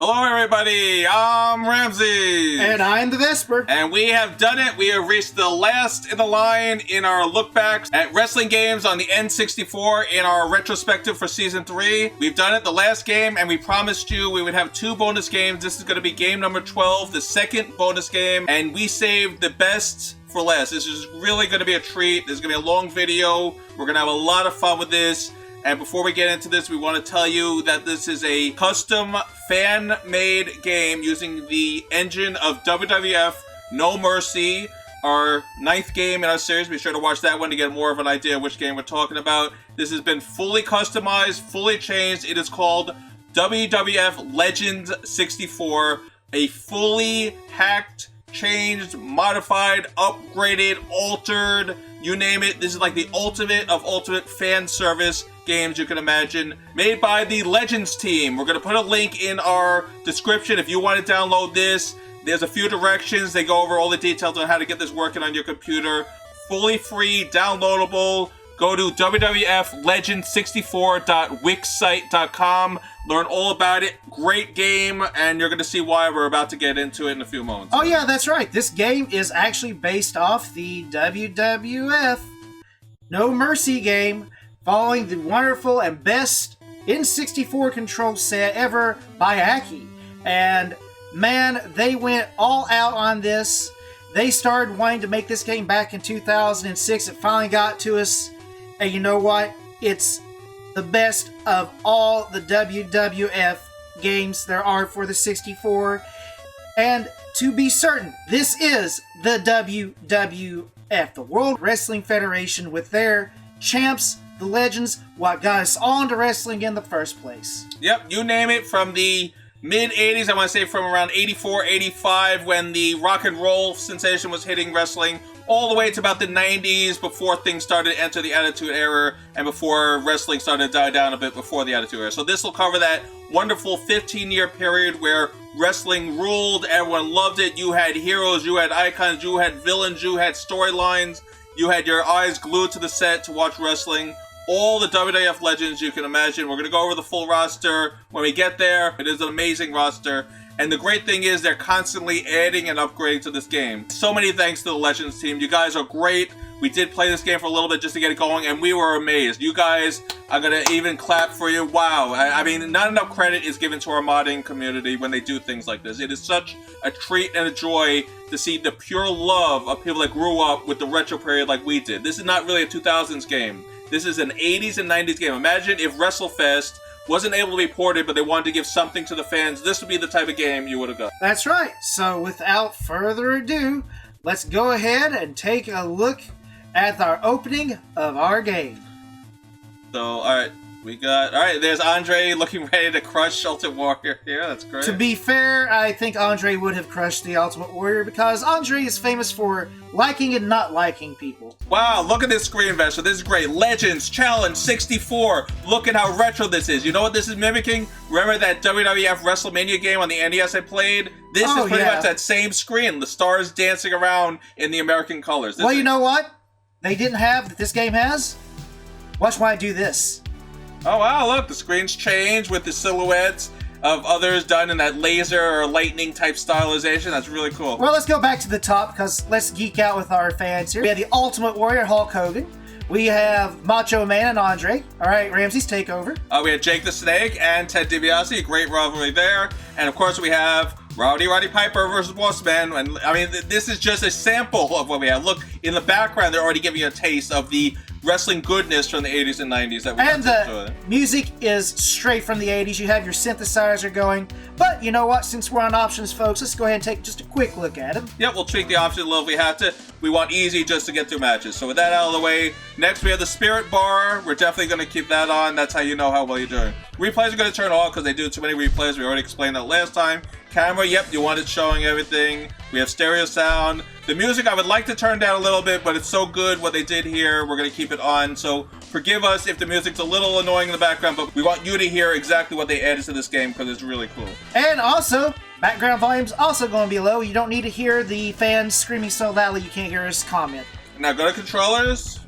Hello everybody, I'm Ramsis. And I'm the Vespor. And we have done it. We have reached the last in the line in our look backs at wrestling games on the N64 in our retrospective for Season 3. We've done it, the last game, and we promised you we would have 2 bonus games. This is going to be game number 12, the second bonus game, and we saved the best for last. This is really going to be a treat. There's going to be a long video. We're going to have a lot of fun with this. And before we get into this, we want to tell you that this is a custom fan-made game using the engine of WWF No Mercy, our 9th game in our series. Be sure to watch that one to get more of an idea of which game we're talking about. This has been fully customized, fully changed. It is called WWF Legends 64, a fully hacked, changed, modified, upgraded, altered, you name it. This is like the ultimate of ultimate fan service games you can imagine, made by the Legends team. We're going to put a link in our description if you want to download this. There's a few directions. They go over all the details on how to get this working on your computer. Fully free, downloadable. Go to www.legend64.wixsite.com. Learn all about it. Great game, and you're going to see why we're about to get into it in a few moments. Oh yeah, that's right. This game is actually based off the WWF No Mercy game, following the wonderful and best N64 control set ever by Aki. And man, they went all out on this. They started wanting to make this game back in 2006. It finally got to us. And you know what? It's the best of all the WWF games there are for the 64. And to be certain, this is the WWF, the World Wrestling Federation, with their champs, the Legends, what got us all into wrestling in the first place. Yep, you name it, from the mid-'80s, I want to say from around 84, 85, when the rock and roll sensation was hitting wrestling, all the way to about the 90s, before things started to enter the Attitude Era, and before wrestling started to die down a bit before the Attitude Era. So this will cover that wonderful 15-year period where wrestling ruled, everyone loved it, you had heroes, you had icons, you had villains, you had storylines, you had your eyes glued to the set to watch wrestling. All the WWF Legends you can imagine. We're going to go over the full roster when we get there. It is an amazing roster. And the great thing is they're constantly adding and upgrading to this game. So many thanks to the Legends team. You guys are great. We did play this game for a little bit just to get it going, and we were amazed. You guys, I'm going to even clap for you. Wow. I mean, not enough credit is given to our modding community when they do things like this. It is such a treat and a joy to see the pure love of people that grew up with the retro period like we did. This is not really a 2000s game. This is an 80s and 90s game. Imagine if WrestleFest wasn't able to be ported, but they wanted to give something to the fans. This would be the type of game you would have got. That's right. So without further ado, let's go ahead and take a look at our opening of our game. So, alright, there's Andre looking ready to crush Ultimate Warrior here. That's great. To be fair, I think Andre would have crushed the Ultimate Warrior because Andre is famous for liking and not liking people. Wow, look at this screen, Vespor. This is great. Legends Challenge 64. Look at how retro this is. You know what this is mimicking? Remember that WWF WrestleMania game on the NES I played? This is pretty much that same screen. The stars dancing around in the American colors. Well, you know what? They didn't have that this game has? Watch why I do this. Oh wow, look, the screens change with the silhouettes of others done in that laser or lightning type stylization. That's really cool. Well, let's go back to the top because let's geek out with our fans here. We have the Ultimate Warrior, Hulk Hogan. We have Macho Man and Andre. All right, Ramses, take over. We have Jake the Snake and Ted DiBiase. Great rivalry there. And of course we have Roddy Piper versus Boss Man. And I mean, this is just a sample of what we have. Look, in the background, they're already giving you a taste of the wrestling goodness from the 80s and 90s that we and the music is straight from the 80s. You have your synthesizer going. But you know what? Since we're on options, folks, let's go ahead and take just a quick look at them. Yep, we'll tweak the options a little if we have to. We want easy just to get through matches. So with that out of the way, next we have the Spirit Bar. We're definitely going to keep that on. That's how you know how well you're doing. Replays are going to turn off because they do too many replays. We already explained that last time. Camera, yep, you want it showing everything. We have stereo sound. The music I would like to turn down a little bit, but it's so good what they did here. We're going to keep it on. So forgive us if the music's a little annoying in the background, but we want you to hear exactly what they added to this game because it's really cool. And also, background volume's also going to be low. You don't need to hear the fans screaming so loudly you can't hear us comment. Now go to controllers.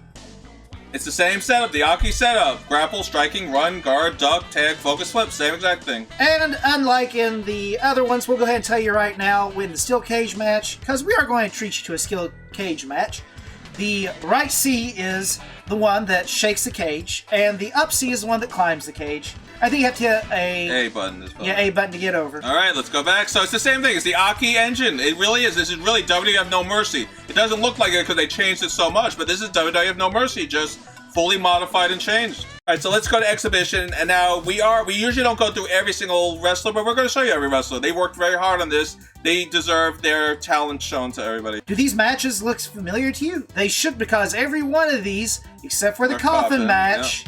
It's the same setup, the Aki setup. Grapple, striking, run, guard, duck, tag, focus, flip, same exact thing. And unlike in the other ones, we'll go ahead and tell you right now, with the steel cage match, because we are going to treat you to a steel cage match, the right C is the one that shakes the cage, and the up C is the one that climbs the cage. I think you have to hit A button as well. Yeah, A button to get over. All right, let's go back. So it's the same thing. It's the Aki engine. It really is. This is really WWF No Mercy. It doesn't look like it because they changed it so much, but this is WWF No Mercy, just fully modified and changed. All right, so let's go to exhibition. And now we usually don't go through every single wrestler, but we're going to show you every wrestler. They worked very hard on this. They deserve their talent shown to everybody. Do these matches look familiar to you? They should, because every one of these, except for the coffin match,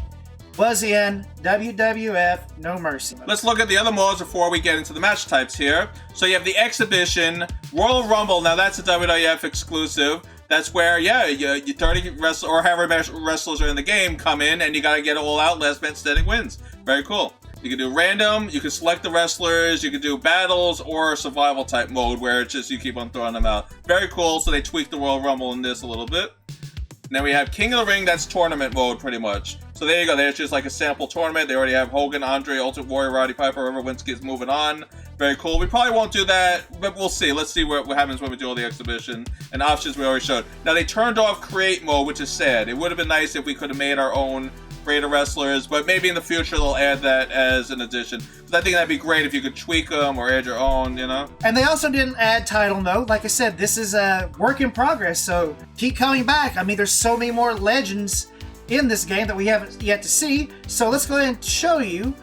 was in WWF No Mercy. Let's look at the other modes before we get into the match types here. So you have the exhibition, Royal Rumble. Now that's a WWF exclusive. That's where, yeah, you 30 wrestlers or however many wrestlers are in the game come in, and you gotta get it all out. Last man standing wins. Very cool. You can do random, you can select the wrestlers, you can do battles, or survival type mode where it's just you keep on throwing them out. Very cool, so they tweaked the Royal Rumble in this a little bit. And then we have King of the Ring, that's tournament mode pretty much. So there you go, there's just like a sample tournament. They already have Hogan, Andre, Ultimate Warrior, Roddy Piper, whoever wins gets moving on. Very cool. We probably won't do that, but we'll see. Let's see what happens when we do all the exhibition. And options we already showed. Now they turned off create mode, which is sad. It would have been nice if we could have made our own creator wrestlers, but maybe in the future they'll add that as an addition. Because I think that'd be great if you could tweak them or add your own, you know? And they also didn't add title mode. Like I said, this is a work in progress, so keep coming back. I mean, there's so many more legends in this game that we haven't yet to see. So let's go ahead and show you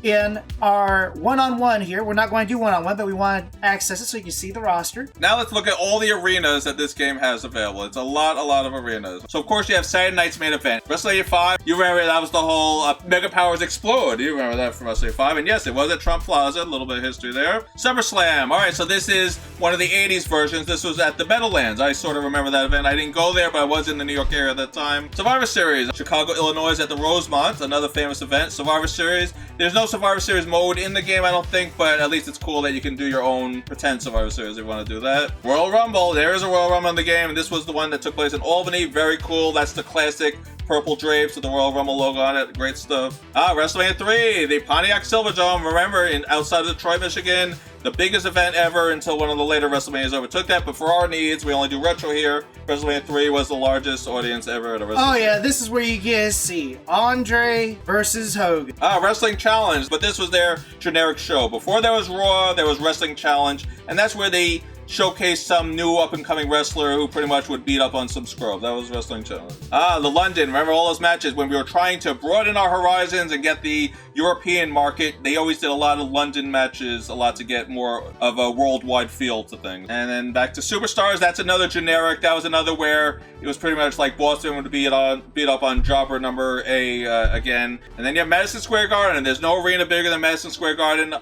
in our one-on-one here. We're not going to do one-on-one, but we want to access it so you can see the roster. Now let's look at all the arenas that this game has available. It's a lot of arenas. So of course you have Saturday night's main event. WrestleMania 5, you remember that was the whole Mega Powers Explode. You remember that from WrestleMania 5. And yes, it was at Trump Plaza. A little bit of history there. SummerSlam. All right, so this is one of the 80s versions. This was at the Meadowlands. I sort of remember that event. I didn't go there, but I was in the New York area at that time. Survivor Series. Chicago, Illinois at the Rosemont. Another famous event. Survivor Series. There's no Survivor Series mode in the game, I don't think, but at least it's cool that you can do your own pretend Survivor Series if you want to do that. Royal Rumble. There is a Royal Rumble in the game, and this was the one that took place in Albany. Very cool. That's the classic purple drapes with the Royal Rumble logo on it. Great stuff. WrestleMania 3, the Pontiac Silverdome. Remember, outside of Detroit, Michigan, the biggest event ever until one of the later WrestleManias overtook that. But for our needs, we only do retro here. WrestleMania 3 was the largest audience ever at a WrestleMania. Oh yeah, this is where you get to see Andre versus Hogan. Wrestling Challenge, but this was their generic show. Before there was Raw, there was Wrestling Challenge, and that's where they showcased some new up-and-coming wrestler who pretty much would beat up on some scrub. That was Wrestling Challenge. The London. Remember all those matches when we were trying to broaden our horizons and get the European market? They always did a lot of London matches, a lot to get more of a worldwide feel to things. And then back to Superstars. That's another generic. That was another where it was pretty much like Boston would beat up on Jobber number A again. And then you have Madison Square Garden. There's no arena bigger than Madison Square Garden.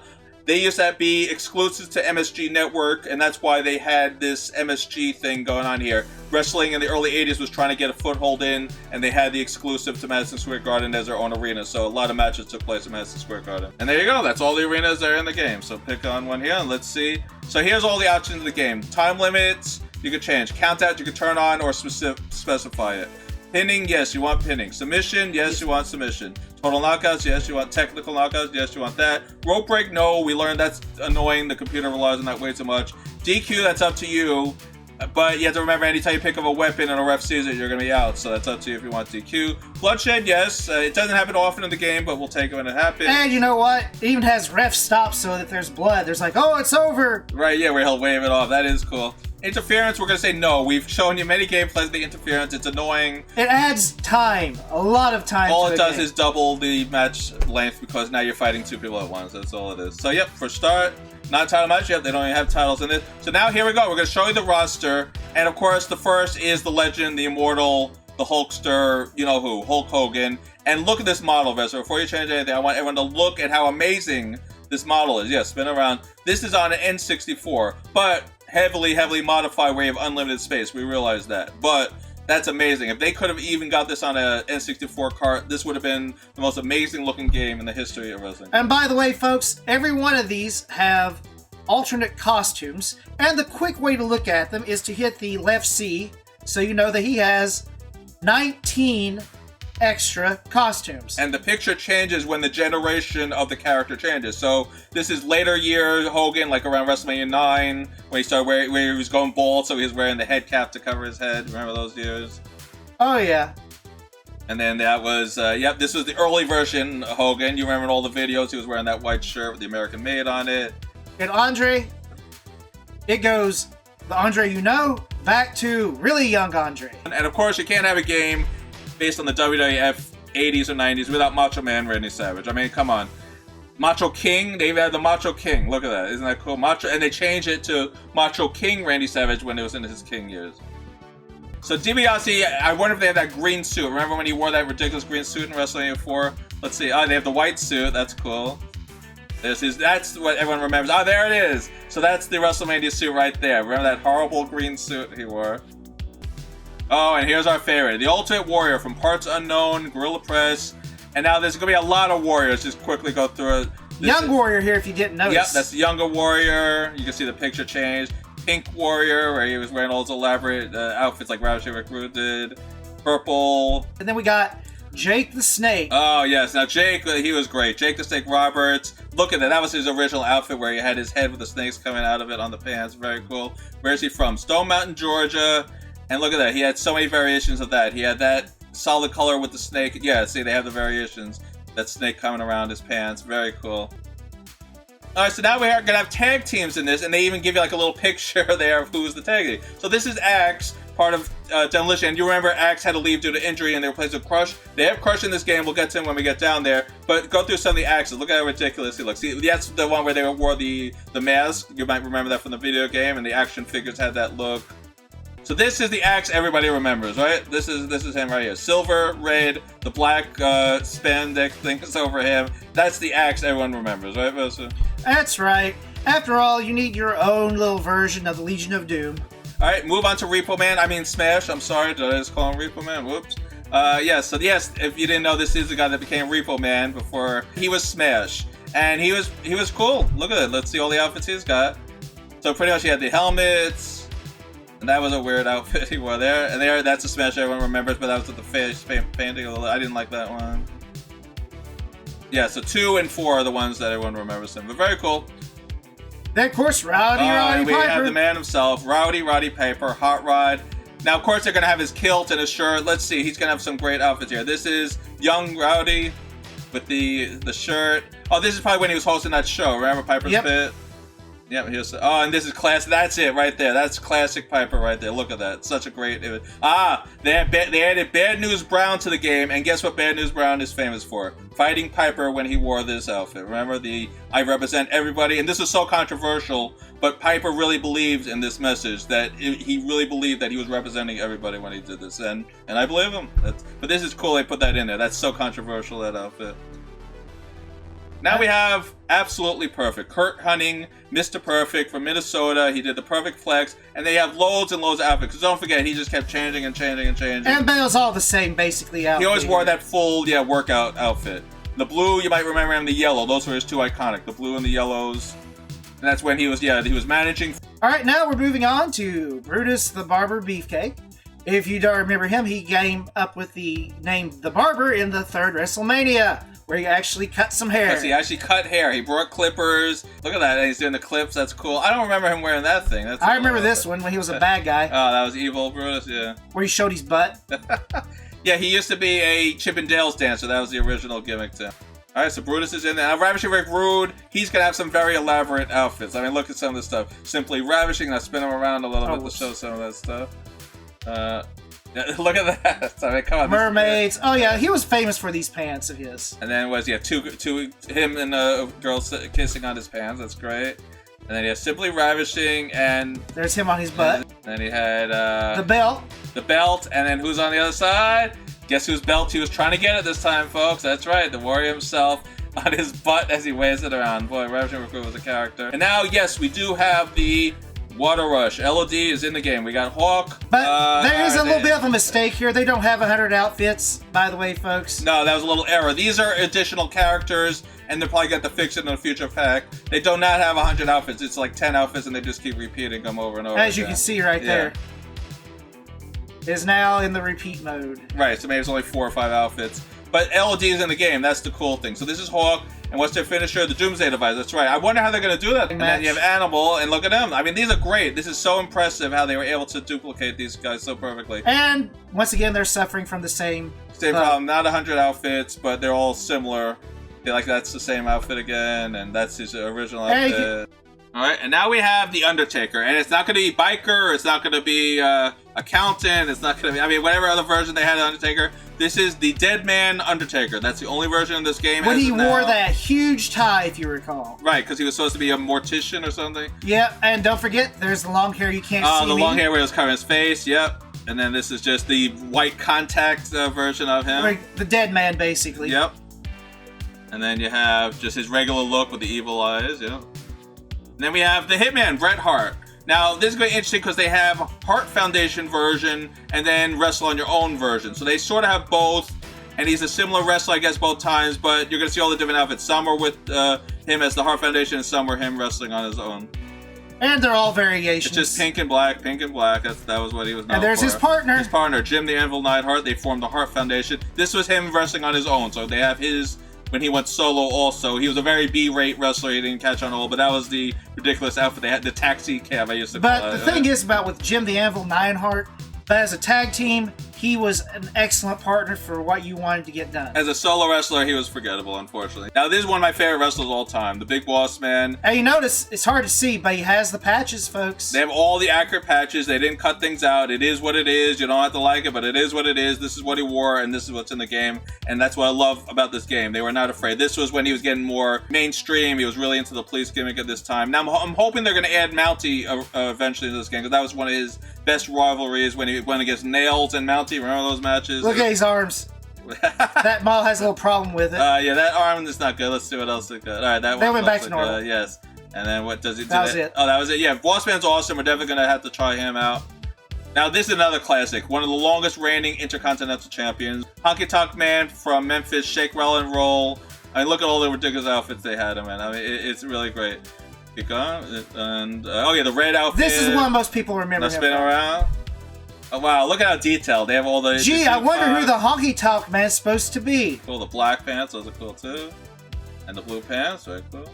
They used to be exclusive to MSG Network, and that's why they had this MSG thing going on here. Wrestling in the early 80s was trying to get a foothold in, and they had the exclusive to Madison Square Garden as their own arena, so a lot of matches took place at Madison Square Garden. And there you go, that's all the arenas that are in the game. So pick on one here, and let's see. So here's all the options in the game. Time limits, you can change. Count out, you can turn on or specify it. Pinning, yes, you want pinning. Submission, yes, you want submission. Total knockouts, yes, you want technical knockouts, yes, you want that. Rope break, no, we learned that's annoying. The computer relies on that way too much. DQ, that's up to you. But you have to remember, anytime you pick up a weapon and a ref sees it, you're going to be out. So that's up to you if you want DQ. Bloodshed, yes. It doesn't happen often in the game, but we'll take it when it happens. And you know what? It even has ref stop so that there's blood. There's like, oh, it's over. Right, yeah, where he'll wave it off. That is cool. Interference, we're going to say no. We've shown you many gameplays of the interference. It's annoying. It adds time. A lot of time. All it does is double the match length because now you're fighting two people at once. That's all it is. So, yep, for start, not title match. Yep, they don't even have titles in it. So now here we go. We're going to show you the roster. And, of course, the first is the legend, the immortal, the Hulkster, you know who, Hulk Hogan. And look at this model, Vespor. Before you change anything, I want everyone to look at how amazing this model is. Yes, spin around. This is on an N64, but heavily modified where you have unlimited space. We realize that, but that's amazing. If they could have even got this on a N64 cart, this would have been the most amazing looking game in the history of wrestling. And by the way, folks, every one of these have alternate costumes, and the quick way to look at them is to hit the left C, so you know that he has 19 extra costumes. And the picture changes when the generation of the character changes. So this is later year Hogan, like around WrestleMania 9, when he started where he was going bald, so he was wearing the head cap to cover his head. Remember those years? Oh, yeah. And then that was, this was the early version of Hogan. You remember in all the videos, he was wearing that white shirt with the American made on it. And Andre, it goes, the Andre you know, back to really young Andre. And of course, you can't have a game based on the WWF 80s or 90s without Macho Man Randy Savage. I mean, come on. Macho King, they even had the Macho King. Look at that. Isn't that cool? And they changed it to Macho King Randy Savage when it was in his King years. So DiBiase, I wonder if they have that green suit. Remember when he wore that ridiculous green suit in WrestleMania 4? Let's see. Oh, they have the white suit. That's cool. That's what everyone remembers. Oh, there it is. So that's the WrestleMania suit right there. Remember that horrible green suit he wore? Oh, and here's our favorite. The Ultimate Warrior from Parts Unknown, Gorilla Press. And now there's going to be a lot of warriors. Just quickly go through it. Young Warrior here if you didn't notice. Yep, that's the younger Warrior. You can see the picture change. Pink Warrior, where he was wearing all those elaborate outfits like Ravishing Rick Rude did. Purple. And then we got Jake the Snake. Oh, yes. Now, Jake, he was great. Jake the Snake Roberts. Look at that. That was his original outfit where he had his head with the snakes coming out of it on the pants. Very cool. Where's he from? Stone Mountain, Georgia. And look at that. He had so many variations of that. He had that solid color with the snake. Yeah, see, they have the variations. That snake coming around his pants. Very cool. Alright, so now we are going to have tag teams in this, and they even give you like a little picture there of who's the tag team. So this is Axe, part of Demolition. And you remember Axe had to leave due to injury, and they replaced with Crush. They have Crush in this game. We'll get to him when we get down there. But go through some of the Axes. Look at how ridiculous he looks. See, that's the one where they wore the mask. You might remember that from the video game, and the action figures had that look. So this is the Axe everybody remembers, right? This is him right here. Silver, red, the black spandex thing is over him. That's the Axe everyone remembers, right, Vespor? That's right. After all, you need your own little version of the Legion of Doom. Alright, move on to Repo Man. I mean Smash. I'm sorry, did I just call him Repo Man? Whoops. Yes, if you didn't know, this is the guy that became Repo Man before he was Smash. And he was cool. Look at it. Let's see all the outfits he's got. So pretty much he had the helmets. And that was a weird outfit he wore there. And that's a Smash everyone remembers, but that was with the face painting. I didn't like that one. Yeah, so 2 and 4 are the ones that everyone remembers him. But very cool. Then, of course, Roddy Piper. We have the man himself, Roddy Piper, Hot Rod. Now, of course, they're going to have his kilt and his shirt. Let's see. He's going to have some great outfits here. This is young Rowdy with the shirt. Oh, this is probably when he was hosting that show. Remember Piper's Pit? Yep, and this is classic. That's it right there. That's classic Piper right there. Look at that. Such a great image. They added Bad News Brown to the game, and guess what Bad News Brown is famous for? Fighting Piper when he wore this outfit. Remember the I represent everybody? And this is so controversial, but Piper really believed in this message, that he really believed that he was representing everybody when he did this, and I believe him. But this is cool they put that in there. That's so controversial, that outfit. Now we have Absolutely Perfect. Kurt Hunting, Mr. Perfect from Minnesota. He did the perfect flex. And they have loads and loads of outfits. Because don't forget, he just kept changing and changing and changing. And it was all the same, basically, outfit. He always wore that full, workout outfit. The blue, you might remember him, the yellow. Those were his two iconic. The blue and the yellows. And that's when he was managing. All right, now we're moving on to Brutus the Barber Beefcake. If you don't remember him, he came up with the name The Barber in the 3rd WrestleMania, where he actually cut some hair. Yes, he actually cut hair. He brought clippers. Look at that. And he's doing the clips. That's cool. I don't remember him wearing that thing. I remember this one when he was a bad guy. Oh, that was evil Brutus, yeah. Where he showed his butt. Yeah, he used to be a Chippendales dancer. That was the original gimmick, too. All right, so Brutus is in there. Now, Ravishing Rick Rude, he's going to have some very elaborate outfits. I mean, look at some of this stuff. Simply Ravishing. I'll spin him around a little bit to show some of that stuff. Look at that. I mean, come on. Mermaids. Oh, yeah, he was famous for these pants of his. And then him and a girl kissing on his pants. That's great. And then he has Simply Ravishing, and there's him on his butt. And then he had the belt. The belt, and then who's on the other side? Guess whose belt he was trying to get at this time, folks? That's right, the Warrior himself on his butt as he waves it around. Boy, Ravishing Rick Rude was a character. And now, yes, we do have the Water Rush. LOD is in the game. We got Hawk. But there is a little bit of a mistake here. They don't have 100 outfits, by the way, folks. No, that was a little error. These are additional characters, and they'll probably get to fix it in a future pack. They do not have 100 outfits. It's like 10 outfits, and they just keep repeating them over and over As you can see right there. is now in the repeat mode. Right, so maybe it's only 4 or 5 outfits. But LOD is in the game, that's the cool thing. So this is Hawk, and what's their finisher? The Doomsday Device, that's right. I wonder how they're going to do that. And then you have Animal, and look at them. I mean, these are great. This is so impressive how they were able to duplicate these guys so perfectly. And, once again, they're suffering from the same problem. Not 100 outfits, but they're all similar. Like, that's the same outfit again, and that's his original outfit. Alright, and now we have the Undertaker, and it's not going to be Biker, it's not going to be Accountant, it's not going to be, I mean, whatever other version they had of Undertaker. This is the Dead Man Undertaker. That's the only version of this game. When he wore that huge tie, if you recall. Right, because he was supposed to be a mortician or something. Yeah, and don't forget, there's the long hair you can't see. Oh, the long hair where it was covering his face, yep. And then this is just the white contact version of him. Like the Dead Man, basically. Yep. And then you have just his regular look with the evil eyes, yep. And then we have the Hitman, Bret Hart. Now, this is going to be interesting because they have Hart Foundation version and then Wrestle on Your Own version. So they sort of have both, and he's a similar wrestler, I guess, both times, but you're going to see all the different outfits. Some are with him as the Hart Foundation, and some were him wrestling on his own. And they're all variations. It's just pink and black, pink and black. That was what he was known for. And there's his partner. His partner, Jim the Anvil Neidhart. They formed the Hart Foundation. This was him wrestling on his own, so they have his... When he went solo also. He was a very B-rate wrestler. He didn't catch on all, but that was the ridiculous outfit. They had the taxi cab, I used to call it. But the thing is about with Jim the Anvil Neidhart, but as a tag team, he was an excellent partner for what you wanted to get done. As a solo wrestler, he was forgettable, unfortunately. Now, this is one of my favorite wrestlers of all time, the Big Boss Man. And you notice, it's hard to see, but he has the patches, folks. They have all the accurate patches. They didn't cut things out. It is what it is. You don't have to like it, but it is what it is. This is what he wore, and this is what's in the game. And that's what I love about this game. They were not afraid. This was when he was getting more mainstream. He was really into the police gimmick at this time. Now, I'm hoping they're going to add Mountie eventually to this game, because that was one of his best rivalries when he went against Nails and Mountie. Remember those matches? Look at his arms. That model has a little problem with it. Yeah, that arm is not good. Let's see what else it got. All right, that one went back to normal. Yes. And then what does he do? That was it. Oh, that was it. Yeah, Boss Man's awesome. We're definitely going to have to try him out. Now, this is another classic. One of the longest reigning Intercontinental Champions. Honky Tonk Man from Memphis, Shake, Rattle, and Roll. I mean, look at all the ridiculous outfits they had him in. I mean, it's really great. Keep going. And, oh, yeah, the red outfit. This is the one most people remember him spin around. Oh, wow, look at how detailed. They have all the... Gee, I wonder who the Honky Tonk Man's supposed to be. Cool, the black pants, those are cool too. And the blue pants, very cool.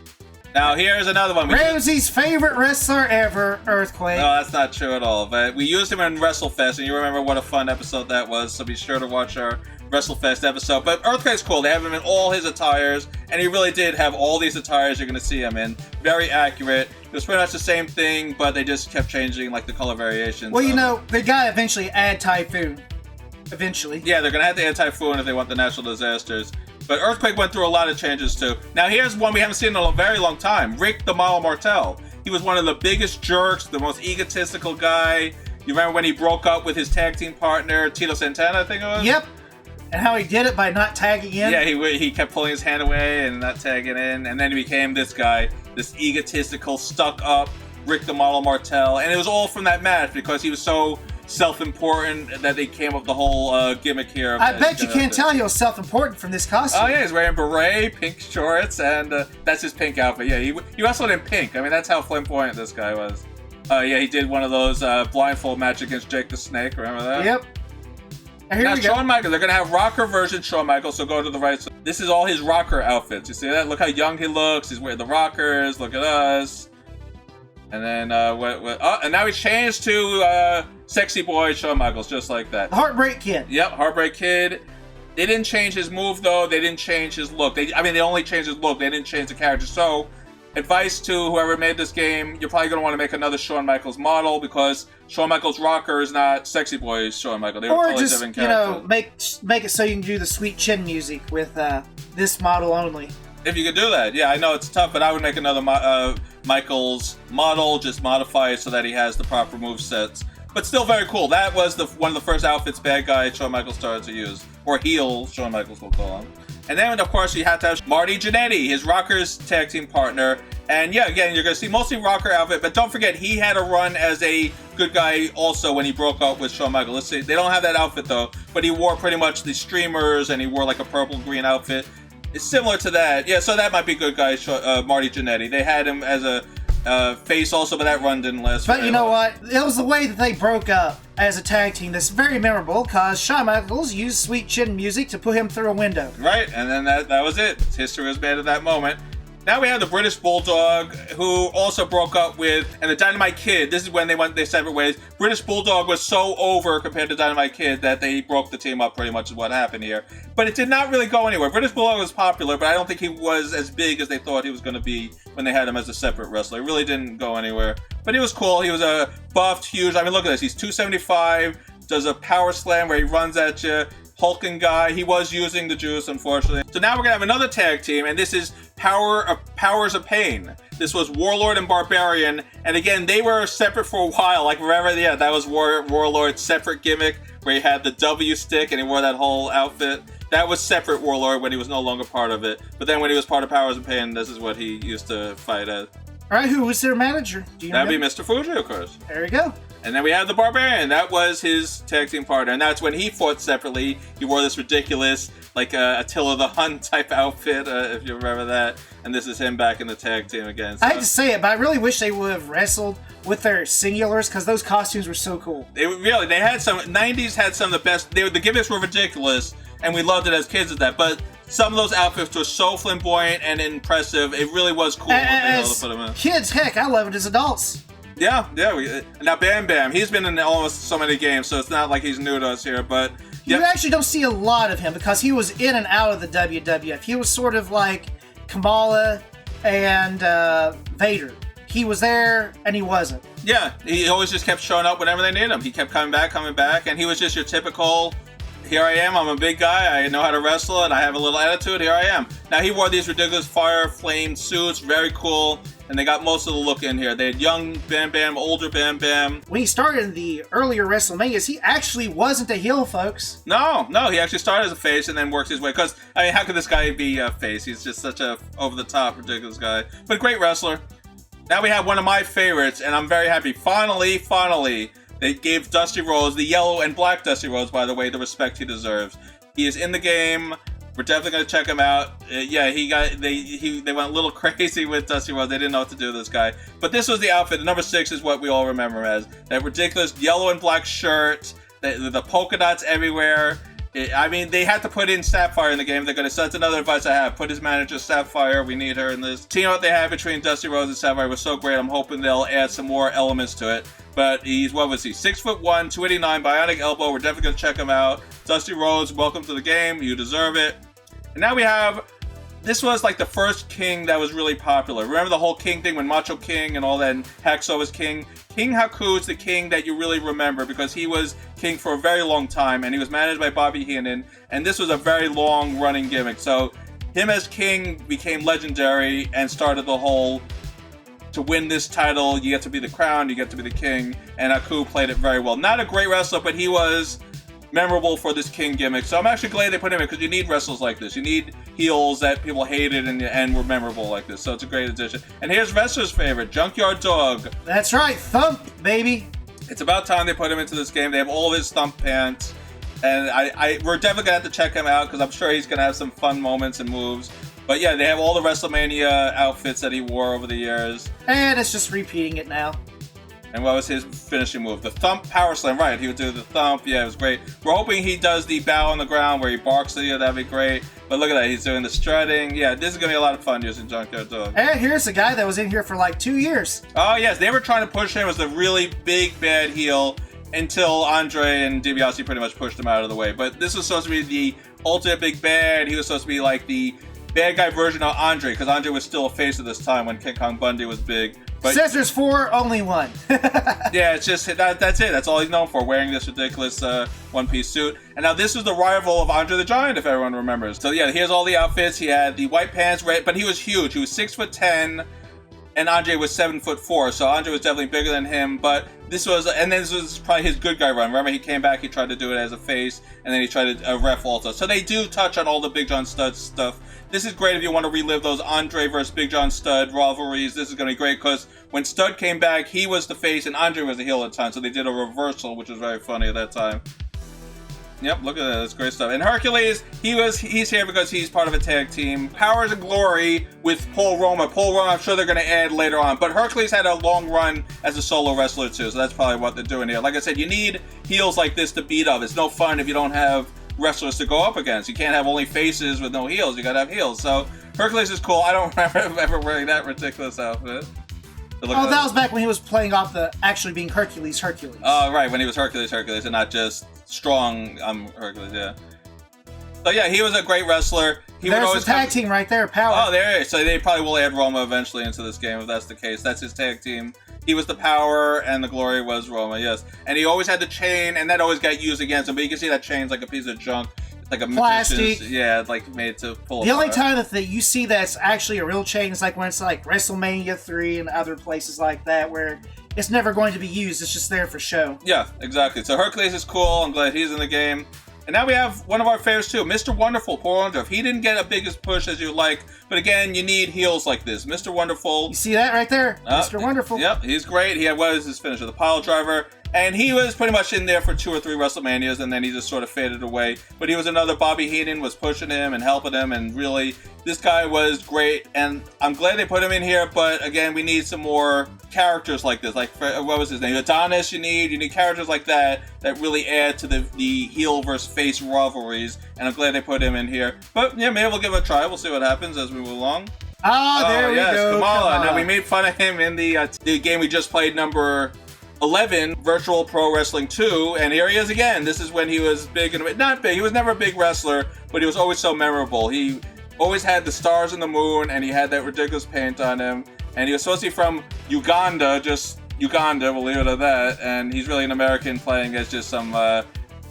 Now, here's another one. Ramsey's favorite wrestler ever, Earthquake. No, that's not true at all. But we used him in WrestleFest, and you remember what a fun episode that was, so be sure to watch our WrestleFest episode. But Earthquake's cool. They have him in all his attires, and he really did have all these attires you're going to see him in. Very accurate. It was pretty much the same thing, but they just kept changing, like, the color variations. Well, you know, they got to eventually add Typhoon. Eventually. Yeah, they're going to have to add Typhoon if they want the natural disasters. But Earthquake went through a lot of changes, too. Now, here's one we haven't seen in a very long time. Rick the Model Martel. He was one of the biggest jerks, the most egotistical guy. You remember when he broke up with his tag team partner, Tito Santana, I think it was? Yep. And how he did it by not tagging in. Yeah, he kept pulling his hand away and not tagging in. And then he became this guy, this egotistical, stuck-up Rick the Model Martel. And it was all from that match because he was so self-important that they came up with the whole gimmick here. I bet you can't tell he was self-important from this costume. Oh yeah, he's wearing beret, pink shorts, and that's his pink outfit. Yeah, he wrestled in pink. I mean, that's how flamboyant this guy was. Yeah, he did one of those blindfold match against Jake the Snake. Remember that? Yep. And here now we go. Shawn Michaels, they're gonna have rocker version Shawn Michaels. So go to the right. So this is all his rocker outfits. You see that? Look how young he looks. He's wearing the rockers. Look at us. And then and now he changed to Sexy Boy Shawn Michaels, just like that. Heartbreak Kid. Yep, Heartbreak Kid. They didn't change his move though. They didn't change his look. They only changed his look. They didn't change the character. So, advice to whoever made this game: you're probably gonna want to make another Shawn Michaels model because Shawn Michaels rocker is not Sexy Boy's Shawn Michaels. They were or totally just different characters. make it so you can do the sweet chin music with this model only. If you could do that, yeah, I know it's tough, but I would make another Michaels model, just modify it so that he has the proper move sets. But still very cool. That was one of the first outfits bad guy Shawn Michaels started to use. Or heel, Shawn Michaels will call him. And then, of course, you have to have Marty Jannetty, his Rockers tag team partner. And yeah, again, you're going to see mostly Rocker outfit, but don't forget, he had a run as a good guy also when he broke up with Shawn Michaels. Let's see, they don't have that outfit though, but he wore pretty much the streamers and he wore like a purple-green outfit. It's similar to that. Yeah, so that might be good guy, Marty Jannetty. They had him as a face also, but that run didn't last. But you know what? It was the way that they broke up as a tag team that's very memorable, because Shawn Michaels used Sweet Chin music to put him through a window. Right, and then that was it. History was made at that moment. Now we have the British Bulldog, who also broke up with, and the Dynamite Kid. This is when they went their separate ways. British Bulldog was so over compared to Dynamite Kid that they broke the team up, pretty much is what happened here. But it did not really go anywhere. British Bulldog was popular, but I don't think he was as big as they thought he was going to be when they had him as a separate wrestler. He really didn't go anywhere. But he was cool. He was a buffed, huge, I mean, look at this. He's 275, does a power slam where he runs at you. Hulking guy. He was using the juice, unfortunately. So now we're gonna have another tag team, and this is Powers of Pain. This was Warlord and Barbarian, and again, they were separate for a while. Like, remember, yeah, that was Warlord's separate gimmick, where he had the W stick and he wore that whole outfit. That was separate Warlord when he was no longer part of it. But then when he was part of Powers of Pain, this is what he used to fight as. All right, who was their manager? Do you That'd be Mr. Fuji, of course. There we go. And then we have the Barbarian. That was his tag team partner. And that's when he fought separately. He wore this ridiculous, like, Attila the Hun type outfit, if you remember that. And this is him back in the tag team again. So. I hate to say it, but I really wish they would have wrestled with their singulars, because those costumes were so cool. They had some, 90s had some of the best, the gimmicks were ridiculous, and we loved it as kids at that. But some of those outfits were so flamboyant and impressive. It really was cool. As to put them in. Kids, heck, I love it as adults. Yeah. Now Bam Bam, he's been in almost so many games, so it's not like he's new to us here, but... Yep. You actually don't see a lot of him, because he was in and out of the WWF. He was sort of like Kamala and Vader. He was there, and he wasn't. Yeah, he always just kept showing up whenever they needed him. He kept coming back, and he was just your typical... Here I am, I'm a big guy, I know how to wrestle, and I have a little attitude, here I am. Now, he wore these ridiculous fire-flame suits, very cool, and they got most of the look in here. They had young Bam Bam, older Bam Bam. When he started in the earlier WrestleManias, he actually wasn't a heel, folks. No, he actually started as a face and then worked his way, because, I mean, how could this guy be a face? He's just such a over-the-top, ridiculous guy, but great wrestler. Now we have one of my favorites, and I'm very happy. Finally, they gave Dusty Rhodes, the yellow and black Dusty Rhodes, by the way, the respect he deserves. He is in the game. We're definitely going to check him out. They went a little crazy with Dusty Rhodes. They didn't know what to do with this guy. But this was the outfit. The number 6 is what we all remember him as. That ridiculous yellow and black shirt, the polka dots everywhere. They had to put in Sapphire in the game. They're going to. So that's another advice I have. Put his manager Sapphire. We need her in this. Team up they have between Dusty Rhodes and Sapphire was so great. I'm hoping they'll add some more elements to it. But he's, what was he? 6'1", 289, bionic elbow. We're definitely going to check him out. Dusty Rhodes, welcome to the game. You deserve it. And now we have. This was like the first King that was really popular. Remember the whole King thing when Macho King and all that, and Hacksaw was King? King Haku is the King that you really remember because he was King for a very long time and he was managed by Bobby Heenan, and this was a very long running gimmick. So him as King became legendary and started the whole, to win this title, you get to be the crown, you get to be the king, and Haku played it very well. Not a great wrestler, but he was memorable for this King gimmick. So I'm actually glad they put him in because you need wrestlers like this. You need heels that people hated and were memorable like this. So it's a great addition. And here's Vesper's favorite, Junkyard Dog. That's right, Thump, baby. It's about time they put him into this game. They have all of his Thump pants. And we're definitely going to have to check him out because I'm sure he's going to have some fun moments and moves. But yeah, they have all the WrestleMania outfits that he wore over the years. And it's just repeating it now. And what was his finishing move? The Thump Power Slam, right. He would do the Thump. Yeah, it was great. We're hoping he does the bow on the ground where he barks at you. That'd be great. But look at that. He's doing the strutting. Yeah, this is going to be a lot of fun using Junkyard Dog. And here's a guy that was in here for like 2 years. Oh, yes. They were trying to push him as a really big, bad heel until Andre and DiBiase pretty much pushed him out of the way. But this was supposed to be the ultimate big bad. He was supposed to be like the bad guy version of Andre because Andre was still a face at this time when King Kong Bundy was big. But says there's 4, only 1. Yeah, it's just that's it. That's all he's known for, wearing this ridiculous one-piece suit. And now this is the rival of Andre the Giant, if everyone remembers. So yeah, here's all the outfits. He had the white pants, red, but he was huge. He was 6'10", and Andre was 7'4". So Andre was definitely bigger than him. But this was probably his good guy run. Remember, he came back. He tried to do it as a face, and then he tried to ref also. So they do touch on all the Big John Studd stuff. This is great if you want to relive those Andre versus Big John Studd rivalries. This is going to be great because when Studd came back, he was the face and Andre was the heel at the time. So they did a reversal, which was very funny at that time. Yep, look at that. That's great stuff. And Hercules, he's here because he's part of a tag team. Powers and Glory with Paul Roma. Paul Roma, I'm sure they're going to add later on. But Hercules had a long run as a solo wrestler too, so that's probably what they're doing here. Like I said, you need heels like this to beat up. It's no fun if you don't have wrestlers to go up against. You can't have only faces with no heels. You got to have heels. So Hercules is cool. I don't remember ever wearing that ridiculous outfit. Oh, that was back when he was playing off actually being Hercules. Oh, right, when he was Hercules, and not just strong Hercules, yeah. So yeah, he was a great wrestler. There's the tag team right there, Power. Oh, there it is. So they probably will add Roma eventually into this game if that's the case. That's his tag team. He was the Power, and the Glory was Roma, yes. And he always had the chain, and that always got used against him. But you can see that chain's like a piece of junk. It's like a plastic. Yeah, like made to pull apart. The only time that you see that's actually a real chain is like when it's like WrestleMania 3 and other places like that where it's never going to be used. It's just there for show. Yeah, exactly. So Hercules is cool. I'm glad he's in the game. And now we have one of our favorites too, Mr. Wonderful, Paul Orndorff. He didn't get a biggest push as you like, but again, you need heels like this. Mr. Wonderful. You see that right there? Mr. Wonderful. Yep, he's great. He had, what was his finisher? The pile driver. And he was pretty much in there for 2 or 3 WrestleManias, and then he just sort of faded away. But he was another. Bobby Heenan was pushing him and helping him, and really, this guy was great. And I'm glad they put him in here, but again, we need some more characters like this. Like, what was his name? Adonis, you need characters like that really add to the heel versus face rivalries, and I'm glad they put him in here. But yeah, maybe we'll give it a try. We'll see what happens as we move along. There we go. Kamala. Now, we made fun of him in the game we just played, number 11, Virtual Pro Wrestling 2, and here he is again. This is when he was big and not big. He was never a big wrestler, but he was always so memorable. He always had the stars and the moon, and he had that ridiculous paint on him. And he was supposed to be from Uganda, just Uganda, we'll leave it at that. And he's really an American playing as just some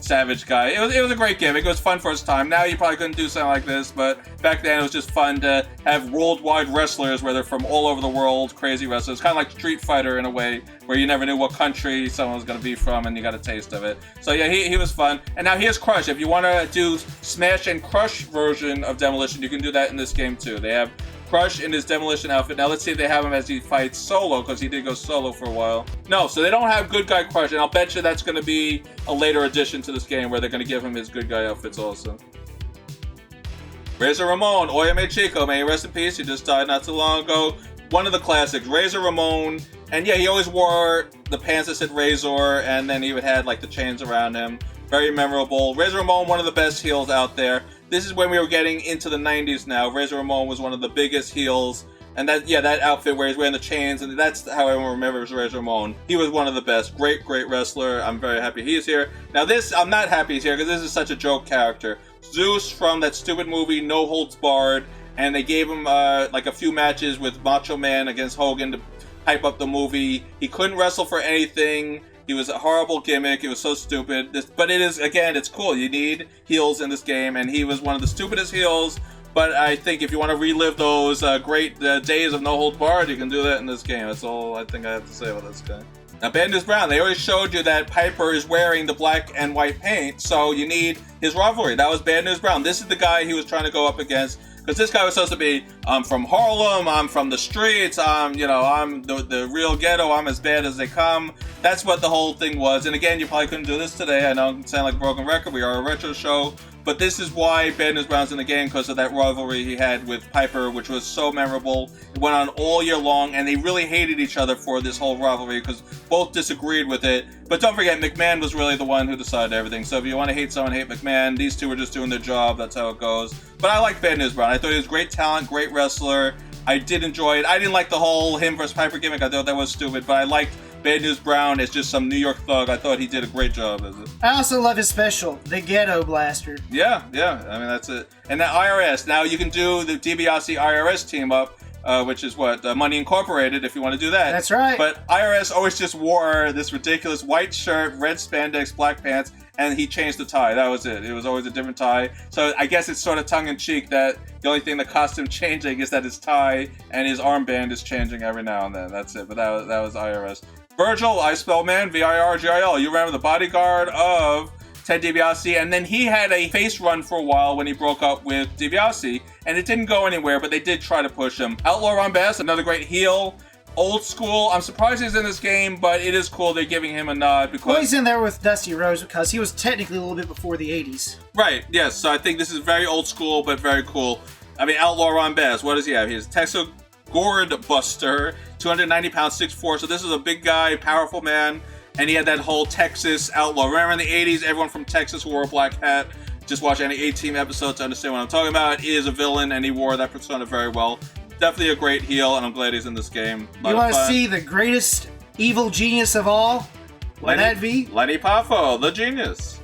savage guy. It was a great gimmick. It was fun for its time. Now you probably couldn't do something like this, but back then it was just fun to have worldwide wrestlers where they're from all over the world, crazy wrestlers. Kind of like Street Fighter in a way, where you never knew what country someone was going to be from and you got a taste of it. So yeah, he was fun. And now here's Crush. If you want to do Smash and Crush version of Demolition, you can do that in this game too. They have Crush in his Demolition outfit. Now let's see if they have him as he fights solo, because he did go solo for a while. No, so they don't have Good Guy Crush, and I'll bet you that's going to be a later addition to this game where they're going to give him his Good Guy outfits also. Razor Ramon, Oye Me Chico, may he rest in peace. He just died not too long ago. One of the classics, Razor Ramon. And yeah, he always wore the pants that said Razor, and then he would have like the chains around him. Very memorable. Razor Ramon, one of the best heels out there. This is when we were getting into the 90s now. Razor Ramon was one of the biggest heels. And that outfit where he's wearing the chains, and that's how everyone remembers Razor Ramon. He was one of the best. Great, great wrestler. I'm very happy he's here. Now this, I'm not happy he's here because this is such a joke character. Zeus from that stupid movie, No Holds Barred. And they gave him like a few matches with Macho Man against Hogan to hype up the movie. He couldn't wrestle for anything. He was a horrible gimmick. It was so stupid. But it is, again, it's cool. You need heels in this game, and he was one of the stupidest heels. But I think if you want to relive those great days of No Holds Barred, you can do that in this game. That's all I think I have to say about this guy. Now, Bad News Brown, they already showed you that Piper is wearing the black and white paint, so you need his rivalry. That was Bad News Brown. This is the guy he was trying to go up against. Because this guy was supposed to be, I'm from Harlem, I'm from the streets, I'm the real ghetto, I'm as bad as they come. That's what the whole thing was. And again, you probably couldn't do this today. I know I'm sounding like a broken record. We are a retro show. But this is why Bad News Brown's in the game, because of that rivalry he had with Piper, which was so memorable. It went on all year long, and they really hated each other for this whole rivalry, because both disagreed with it. But don't forget, McMahon was really the one who decided everything. So if you want to hate someone, hate McMahon. These two were just doing their job. That's how it goes. But I like Bad News Brown. I thought he was great talent, great wrestler. I did enjoy it. I didn't like the whole him versus Piper gimmick. I thought that was stupid. But I liked Bad News Brown as just some New York thug. I thought he did a great job as it. I also love his special, the Ghetto Blaster. Yeah. I mean, that's it. And the IRS. Now you can do the DiBiase IRS team up, which is what? Money Incorporated, if you want to do that. That's right. But IRS always just wore this ridiculous white shirt, red spandex, black pants, and he changed the tie. That was it. It was always a different tie. So I guess it's sort of tongue-in-cheek that the only thing the costume changing is that his tie and his armband is changing every now and then. That's it. But that was IRS. Virgil, I spell man, Virgil. You remember the bodyguard of Ted DiBiase, and then he had a face run for a while when he broke up with DiBiase, and it didn't go anywhere, but they did try to push him. Outlaw Ron Bass, another great heel. old school. I'm surprised he's in this game, but it is cool they're giving him a nod because... Well, he's in there with Dusty Rhodes because he was technically a little bit before the 80s. Right, yes. So I think this is very old school, but very cool. I mean, Outlaw Ron Bass, what does he have? He has Texas Gourd Buster, 290 pounds, 6'4". So this is a big guy, powerful man. And he had that whole Texas outlaw. Remember in the 80s, everyone from Texas wore a black hat. Just watch any A-Team episode to understand what I'm talking about. He is a villain, and he wore that persona very well. Definitely a great heel, and I'm glad he's in this game. You want to see the greatest evil genius of all? Would that be? Lenny Poffo, the genius.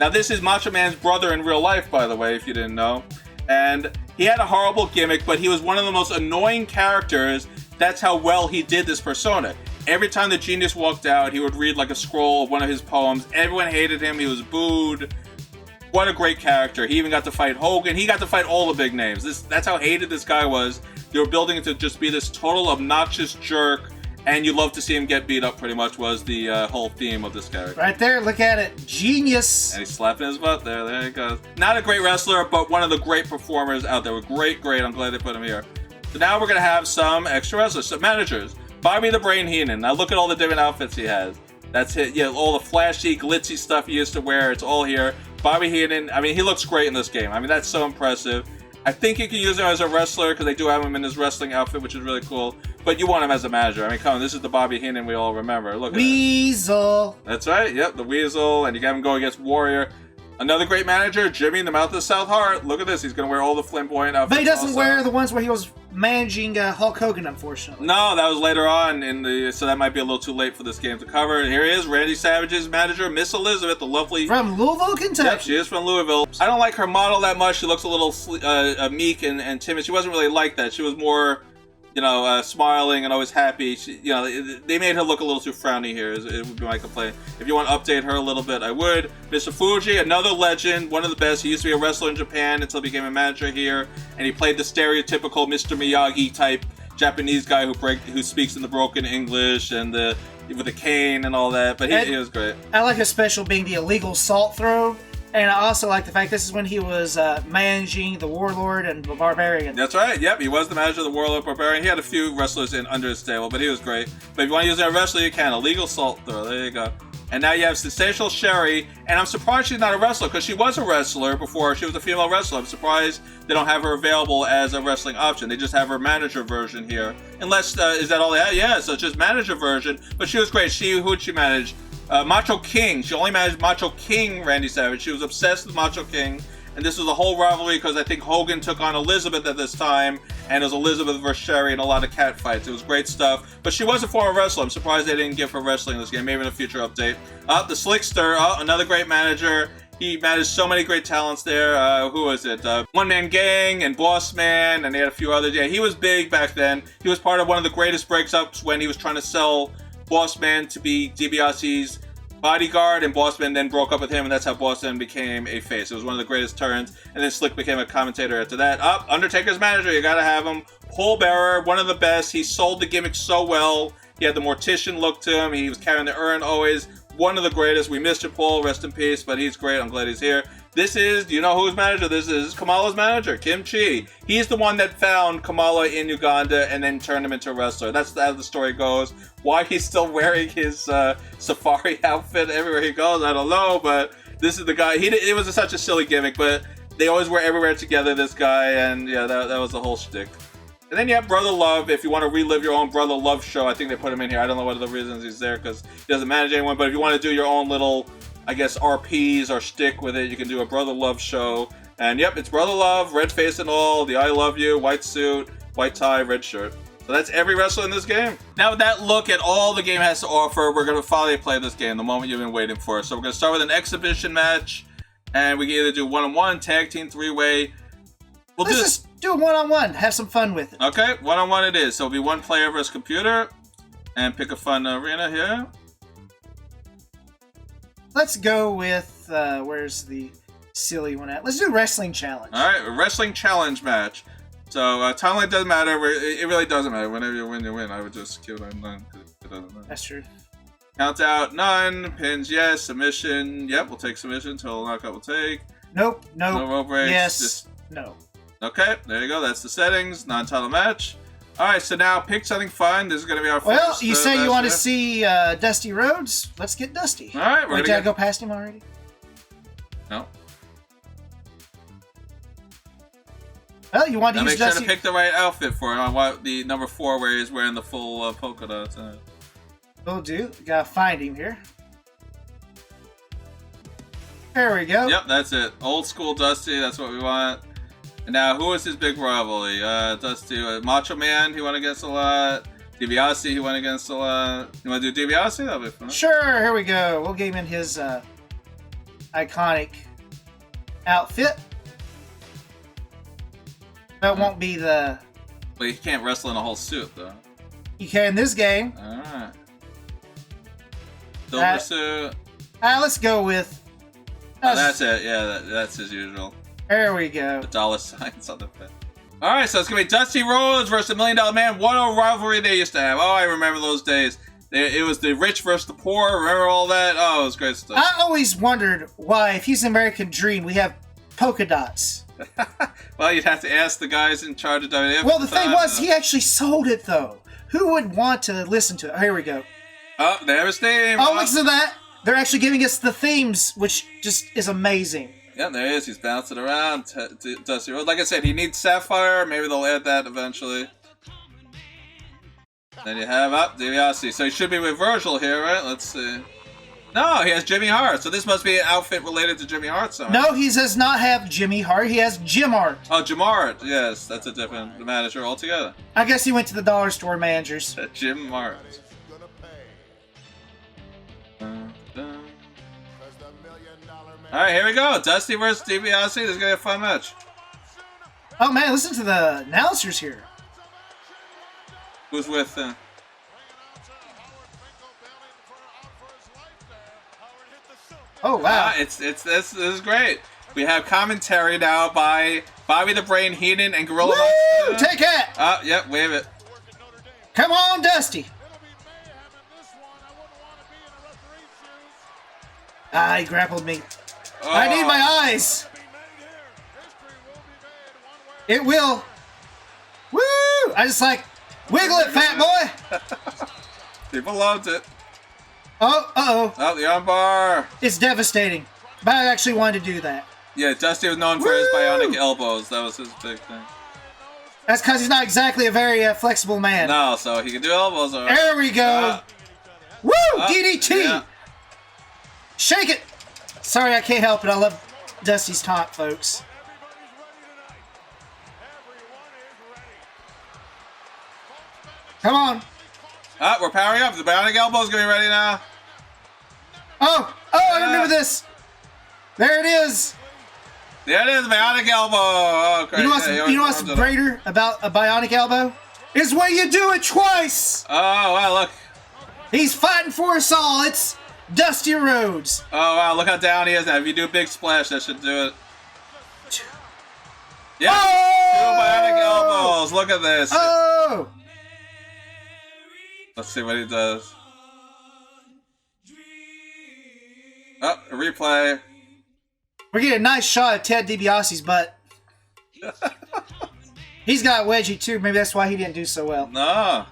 Now, this is Macho Man's brother in real life, by the way, if you didn't know. And he had a horrible gimmick, but he was one of the most annoying characters. That's how well he did this persona. Every time the genius walked out, he would read like a scroll of one of his poems. Everyone hated him. He was booed. What a great character. He even got to fight Hogan. He got to fight all the big names. That's how hated this guy was. They were building it to just be this total obnoxious jerk, and you love to see him get beat up, pretty much was the whole theme of this character. Right there, look at it. Genius. And he's slapping his butt there. There he goes. Not a great wrestler, but one of the great performers out there. Great. I'm glad they put him here. So now we're going to have some extra wrestlers, some managers. Bobby the Brain Heenan. Now look at all the different outfits he has. That's it. Yeah, all the flashy, glitzy stuff he used to wear. It's all here. Bobby Heenan, I mean, he looks great in this game. I mean, that's so impressive. I think you can use him as a wrestler because they do have him in his wrestling outfit, which is really cool. But you want him as a manager. I mean, come on, this is the Bobby Heenan we all remember. Look at Weasel. That's right. Yep, the Weasel. And you got him go against Warrior. Another great manager, Jimmy in the Mouth of the South Heart. Look at this. He's going to wear all the flamboyant outfits. But he doesn't also. wear the ones where he was managing Hulk Hogan, unfortunately. No, that was later on in the... So that might be a little too late for this game to cover. Here he is, Randy Savage's manager, Miss Elizabeth, the lovely... From Louisville, Kentucky. Yep, she is from Louisville. I don't like her model that much. She looks a little meek and timid. She wasn't really like that. She was more... smiling and always happy. She, they made her look a little too frowny here. It would be my complaint. If you want to update her a little bit, I would. Mr. Fuji, another legend, one of the best. He used to be a wrestler in Japan until he became a manager here, and he played the stereotypical Mr. Miyagi type Japanese guy who speaks in the broken English and with a cane and all that. But he was great. I like his special being the illegal salt throw. And I also like the fact this is when he was managing the Warlord and the Barbarian. That's right. Yep, he was the manager of the Warlord Barbarian. He had a few wrestlers under his stable, but he was great. But if you want to use a wrestler, you can. Illegal salt throw. There you go. And now you have Sensational Sherry. And I'm surprised she's not a wrestler because she was a wrestler before. She was a female wrestler. I'm surprised they don't have her available as a wrestling option. They just have her manager version here. Unless, is that all they have? Yeah, so it's just manager version. But she was great. Who'd she manage? Macho King. She only managed Macho King, Randy Savage. She was obsessed with Macho King. And this was a whole rivalry because I think Hogan took on Elizabeth at this time. And it was Elizabeth versus Sherry and a lot of cat fights. It was great stuff. But she was a former wrestler. I'm surprised they didn't give her wrestling in this game. Maybe in a future update. The Slickster. Another great manager. He managed so many great talents there. Who was it? One Man Gang and Boss Man. And they had a few others. Yeah, he was big back then. He was part of one of the greatest breaks-ups when he was trying to sell Boss Man to be DiBiase's bodyguard, and Boss Man then broke up with him, and that's how Boss Man became a face. It was one of the greatest turns, and then Slick became a commentator after that. Undertaker's manager, you gotta have him. Pole Bearer, one of the best. He sold the gimmick so well. He had the mortician look to him. He was carrying the urn always. One of the greatest. We missed you, Paul. Rest in peace, but he's great. I'm glad he's here. This is, do you know whose manager this is? Kamala's manager, Kim Chi. He's the one that found Kamala in Uganda and then turned him into a wrestler. That's how the story goes. Why he's still wearing his safari outfit everywhere he goes, I don't know, but this is the guy. It was such a silly gimmick, but they always were everywhere together, this guy, and yeah, that was the whole shtick. And then you have Brother Love. If you want to relive your own Brother Love show, I think they put him in here. I don't know what are the reasons he's there because he doesn't manage anyone, but if you want to do your own little, I guess, RPs or shtick with it, you can do a Brother Love show. And yep, it's Brother Love, red face and all, the I love you, white suit, white tie, red shirt. So that's every wrestler in this game. Now with that look at all the game has to offer, we're going to finally play this game, the moment you've been waiting for. So we're going to start with an exhibition match, and we can either do one-on-one, tag team, three-way. Let's just do a one-on-one, have some fun with it. Okay, one-on-one it is. So it'll be one player versus computer, and pick a fun arena here. Let's go with, where's the silly one at? Let's do Wrestling Challenge. All right, a Wrestling Challenge match. So, timeline doesn't matter. It really doesn't matter. Whenever you win, you win. I would just give it a none. It doesn't matter. That's true. Count out, none. Pins, yes. Submission, yep. We'll take submission. Total knockout, we'll take. Nope. No rope breaks. Yes. No. Okay, there you go. That's the settings. Non-title match. All right, so now pick something fun. This is going to be our Well, first. you say you want to see Dusty Rhodes? Let's get Dusty. All right, we're Wait, did I go past him already? No. Well, you want to now use make Dusty. sure to pick the right outfit for him. I want the number 4 where he's wearing the full polka dots. Will do. Gotta find him here. There we go. Yep, that's it. Old school Dusty. That's what we want. And now, who is his big rivalry? Dusty, Macho Man, he went against a lot. DiBiase, he went against a lot. You want to do DiBiase? That'll be fun. Sure, here we go. We'll give him his iconic outfit. That won't be the... But he can't wrestle in a whole suit, though. You can in this game. Alright. Silver suit. Let's go with... Oh, that's it. Yeah, that's his usual. There we go. The dollar signs on the fit. Alright, so it's going to be Dusty Rhodes versus $1 Million Man. What a rivalry they used to have. Oh, I remember those days. It was the rich versus the poor. Remember all that? Oh, it was great stuff. I always wondered why, if he's an American Dream, we have polka dots. Well, you'd have to ask the guys in charge of WWF. Well, the thing was, he actually sold it, though. Who would want to listen to it? Oh, here we go. Oh, there's theme. Oh, listen to that. They're actually giving us the themes, which just is amazing. Yeah, there he is. He's bouncing around. Dusty Rhodes. Like I said, he needs Sapphire. Maybe they'll add that eventually. Then you have DiBiase. So he should be with Virgil here, right? Let's see. No, he has Jimmy Hart. So this must be an outfit related to Jimmy Hart somehow. No, he does not have Jimmy Hart. He has Jim Hart. Oh, Jim Hart. Yes, that's a different manager altogether. I guess he went to the dollar store managers. Jim Hart. Alright, here we go. Dusty versus DiBiase. This is going to be a fun match. Oh, man, listen to the announcers here. Who's with... Oh, wow. This is great. We have commentary now by Bobby the Brain Heenan and Gorilla. Woo! Take it! Yep, wave it. Come on, Dusty. He grappled me. Oh. I need my eyes. It will. Woo! I just like, wiggle it, fat boy. People loved it. Oh, uh-oh. Oh, the armbar. It's devastating. But I actually wanted to do that. Yeah, Dusty was known for his bionic elbows. That was his big thing. That's because he's not exactly a very flexible man. No, so he can do elbows. All right. There we go. Woo! DDT. Yeah. Shake it. Sorry, I can't help it. I love Dusty's taunt, folks. Come on. We're powering up. The bionic elbow's gonna be ready now. Oh, I remember this. There it is. There it is, bionic elbow. Oh, great. You know what's greater about a bionic elbow? Is when you do it twice. Oh, wow, look. He's fighting for us all. It's Dusty Rhodes. Oh, wow, look how down he is now. If you do a big splash, that should do it. Yeah, Oh! 2 bionic elbows. Look at this. Oh! Let's see what he does. Oh, a replay. We're getting a nice shot of Ted DiBiase's butt. He's got wedgie too. Maybe that's why he didn't do so well. No.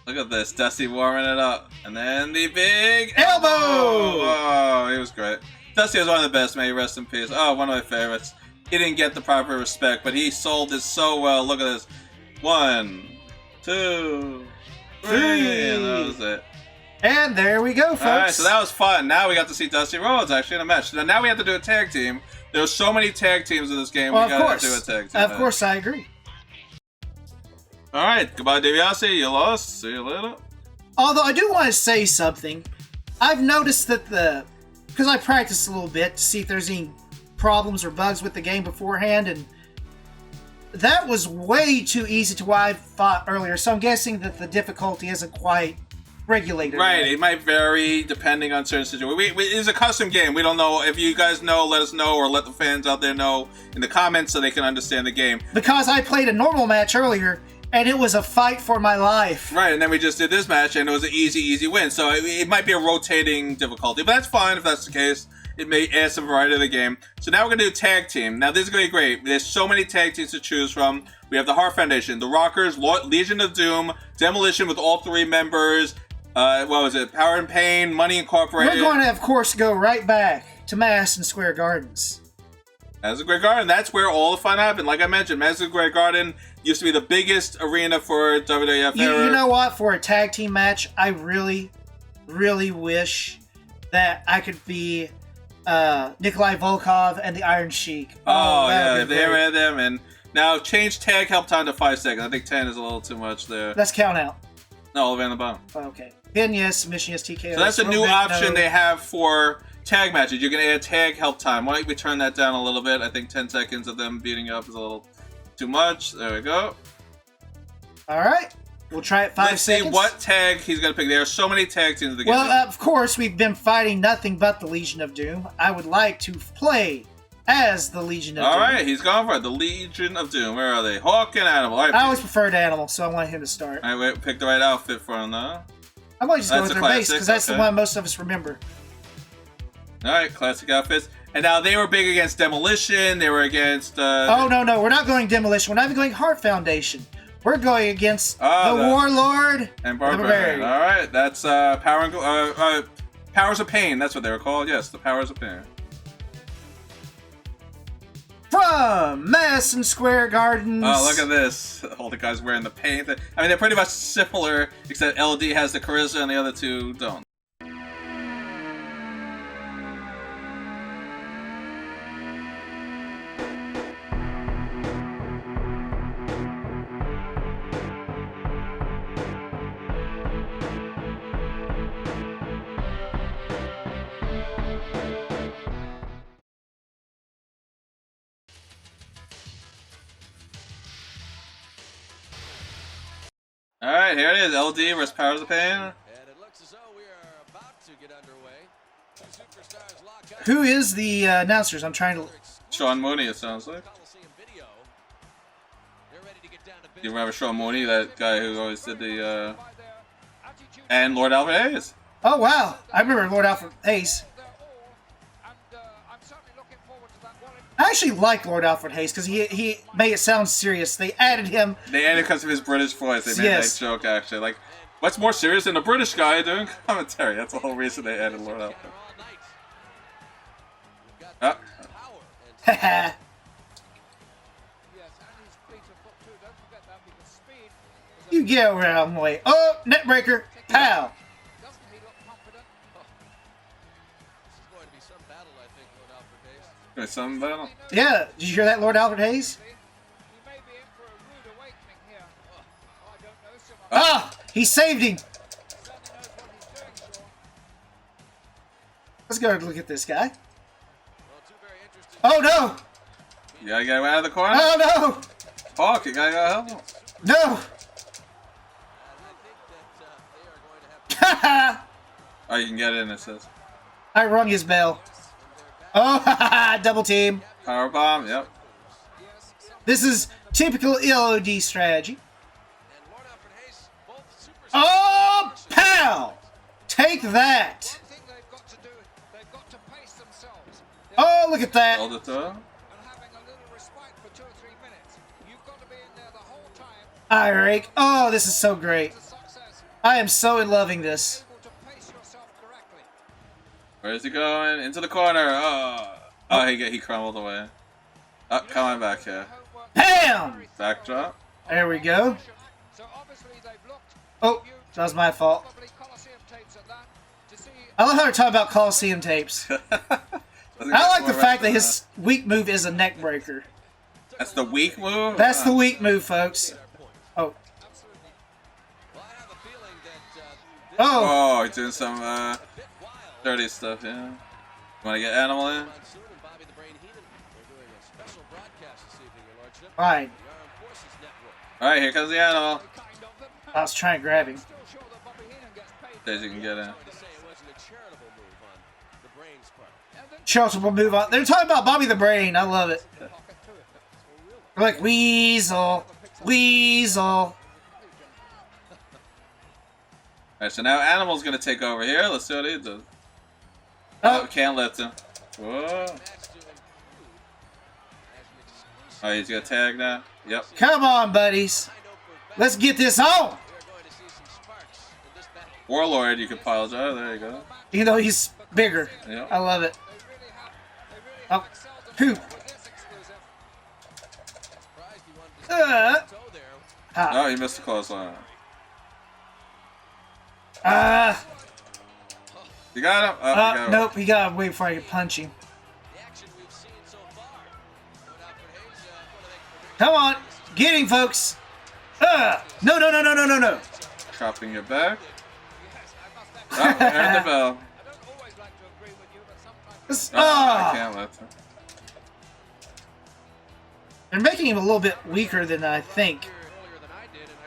Look at this. Dusty warming it up. And then the big Elbow! Oh, he was great. Dusty was one of the best, may he rest in peace. Oh, one of my favorites. He didn't get the proper respect, but he sold this so well. Look at this. 1, 2, 3. And that was it. And there we go, folks. Alright, so that was fun. Now we got to see Dusty Rhodes actually in a match. Now we have to do a tag team. There's so many tag teams in this game. Well, We gotta do a tag team. Of course, I agree. Alright, goodbye DiBiase. You lost. See you later. Although I do want to say something. I've noticed that because I practiced a little bit to see if there's any problems or bugs with the game beforehand, and that was way too easy to what I thought earlier. So I'm guessing that the difficulty isn't quite regulated. Right, it might vary depending on certain situations. It's a custom game. We don't know. If you guys know, let us know, or let the fans out there know in the comments so they can understand the game. Because I played a normal match earlier, and it was a fight for my life. Right, and then we just did this match, and it was an easy win. So it might be a rotating difficulty, but that's fine if that's the case. it may add some variety to the game. So now we're going to do tag team. Now this is going to be great. There's so many tag teams to choose from. We have the Heart Foundation, the Rockers, Legion of Doom, Demolition with all 3 members. What was it? Power and Pain, Money Incorporated. We're going to, of course, go right back to Madison Square Gardens. Madison Square Garden. That's where all the fun happened. Like I mentioned, Madison Square Garden used to be the biggest arena for WWF era. You know what? For a tag team match, I really, really wish that I could be Nikolai Volkov and the Iron Sheik. Oh yeah, they had them. And now change tag help time to 5 seconds. I think 10 is a little too much there. Let's count out. No, all the way on the bottom. Okay. Pin yes, submission yes, TKO. So that's a new option they have for tag matches. You can add tag help time. Why don't we turn that down a little bit? I think 10 seconds of them beating you up is a little too much. There we go. All right. We'll try it 5 seconds. Let's see what tag he's going to pick. There are so many tag teams in the game. Well, of course, we've been fighting nothing but the Legion of Doom. I would like to play as the Legion of Doom. All right, he's gone for it. The Legion of Doom. Where are they? Hawk and Animal. All right, I always preferred Animal, so I want him to start. All right, wait, pick the right outfit for him, though. I might just go with That's their a base, classic, because that's okay. the one most of us remember. All right, classic outfits. And now they were big against Demolition. They were against... Oh, no. We're not going Demolition. We're not even going Heart Foundation. We're going against the Warlord and Barbarian. All right, that's Powers of Pain. That's what they were called. Yes, the Powers of Pain. From Madison Square Gardens. Oh, look at this. All the guys wearing the paint. I mean, they're pretty much similar, except LD has the charisma and the other 2 don't. All right, here it is. LD versus Powers of Pain. And it looks as though we are about to get underway. Two superstars lock up. Who is the announcers? I'm trying to... Sean Mooney, it sounds like. Coliseum video. They're ready to get down to You remember Sean Mooney, that guy who always did the, and Lord Alfred Hayes. Oh, wow. I remember Lord Alfred Hayes. I actually like Lord Alfred Hayes because he made it sound serious. They added him. They added because of his British voice. They made that joke, actually. Like, what's more serious than a British guy doing commentary? That's the whole reason they added Lord Alfred. Haha. You get around the way. Oh, Netbreaker. Pow. Some battle? Yeah, did you hear that, Lord Alfred Hayes? Ah, he saved him. Let's go look at this guy. Oh no! You gotta get him out of the corner? Oh no! Hawk, you gotta help him. No! Haha! Oh, you can get in, it says. I rung his bell. Oh, haha! Double team. Power bomb, yep. This is typical LOD strategy. Oh, pow! Take that! Oh, look at that! Hold it through. Irake. Oh, this is so great. I am so in loving this. Where's he going? Into the corner. Oh, he crumbled away. Oh, come on back here. Bam! Backdrop. There we go. Oh, that was my fault. I love how they're talking about Coliseum tapes. I like the fact that his weak move is a neck breaker. That's the weak move? That's the weak move, folks. Oh. Oh! Oh, he's doing some dirty stuff, yeah. Want to get Animal in? Fine. Alright, here comes the Animal. I was trying to grab him. As you can get in. Charitable move on. They're talking about Bobby the Brain. I love it. They're like, Weasel. Weasel. Alright, so now Animal's gonna take over here. Let's see what he does. Oh, Can't lift him. Whoa. Oh, he's got tag now? Yep. Come on, buddies. Let's get this on. Warlord, you can pile it. Oh, there you go. You know, he's bigger. Yep. I love it. Oh, poop. Oh, he missed the clothesline. You got him? Oh, you got him. Nope, he got to wait before I can punch him. Come on, get him, folks. No, no, no, no, no, no, no. Chopping it back. Oh, I heard the bell. Oh, I can't let them. They're making him a little bit weaker than I think.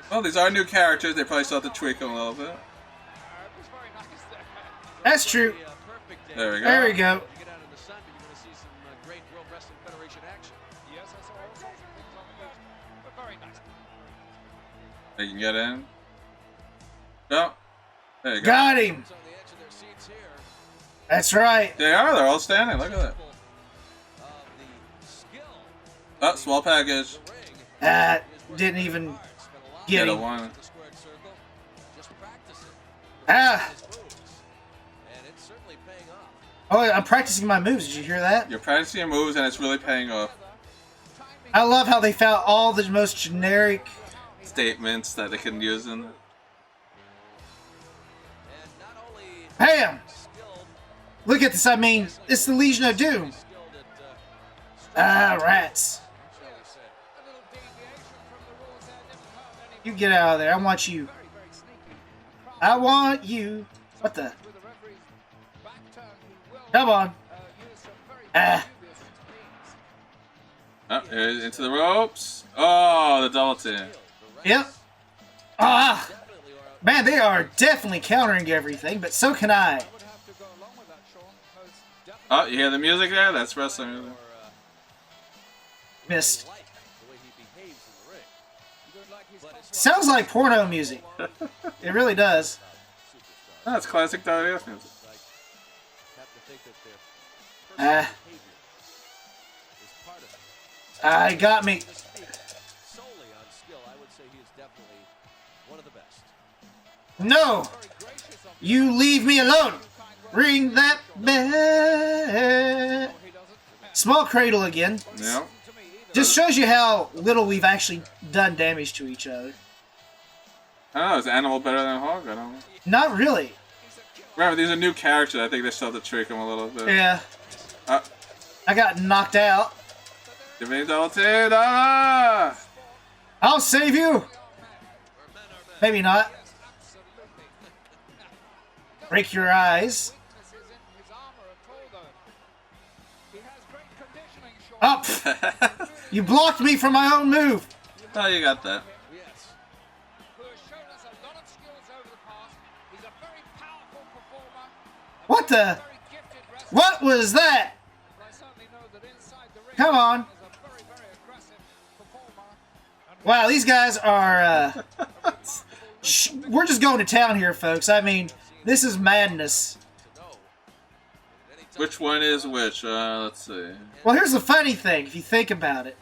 Well, these are new characters. They probably still have to tweak them a little bit. That's true. There we go. There we go. They can get in. No. There you go. Got him. That's right. They are. They're all standing. Look at that. Oh, small package. Didn't even Get get a him. one. Oh, I'm practicing my moves. Did you hear that? You're practicing your moves, and it's really paying off. I love how they found all the most generic Statements that they can use in. Bam! Look at this. I mean, it's the Legion of Doom. Rats. You get out of there. I want you. I want you. What the? Come on. Oh, here's into the ropes. Oh, the double team. Yep. Man, they are definitely countering everything, but so can I. Oh, you hear the music there? That's wrestling music. Missed. Sounds like porno music. It really does. That's classic WWF music. Got me. No! You leave me alone! Ring that bell! Small cradle again. Yeah. Just shows you how little we've actually done damage to each other. I don't know. Is Animal better than Hog? I don't know. Not really. Remember, these are new characters. I think they still have to tweak them a little bit. Yeah. I got knocked out. Give me double team. Ah! I'll save you! Maybe not. Break your eyes. Up! You blocked me from my own move. Oh, you got that. What the? What was that? Come on. Wow, these guys are, we're just going to town here, folks. I mean, this is madness. Which one is which? Let's see. Well, here's the funny thing, if you think about it,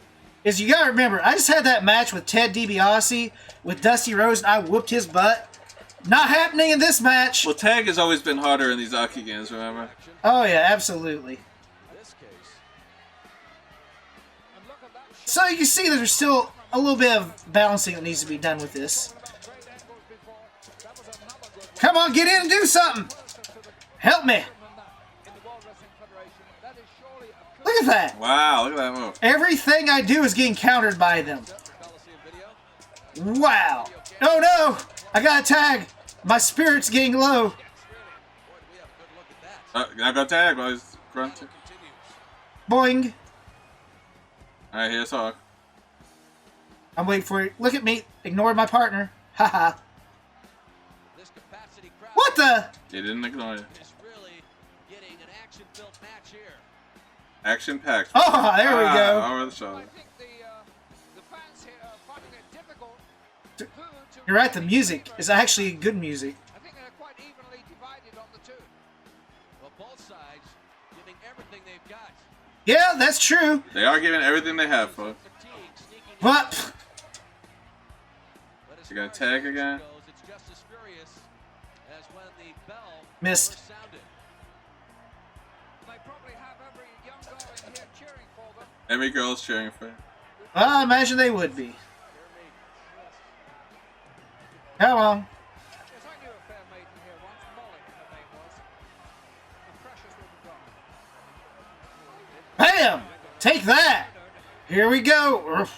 is you gotta remember, I just had that match with Ted DiBiase with Dusty Rhodes, and I whooped his butt. Not happening in this match. Well, tag has always been harder in these Aki games, remember? Oh, yeah, absolutely. So you see that there's still a little bit of balancing that needs to be done with this. Come on, get in and do something. Help me. Look at that. Wow, look at that move. Everything I do is getting countered by them. Wow. Oh, no. I got a tag. My spirit's getting low. I got tag while he's grunting. Boing. Alright, here's Hawk. I'm waiting for it. Look at me. Ignore my partner. Haha. What the? He didn't ignore you. Action packed. Oh, there we go. Over the shoulder. You're right, the music is actually good music. I think they're quite evenly divided on the two. Well, both sides giving everything they've Yeah, that's true. They are giving everything they have, folks. What? You gonna tag again? Missed. Every girl's cheering for you. Well, I imagine they would be. Come on. Bam! Take that! Here we go!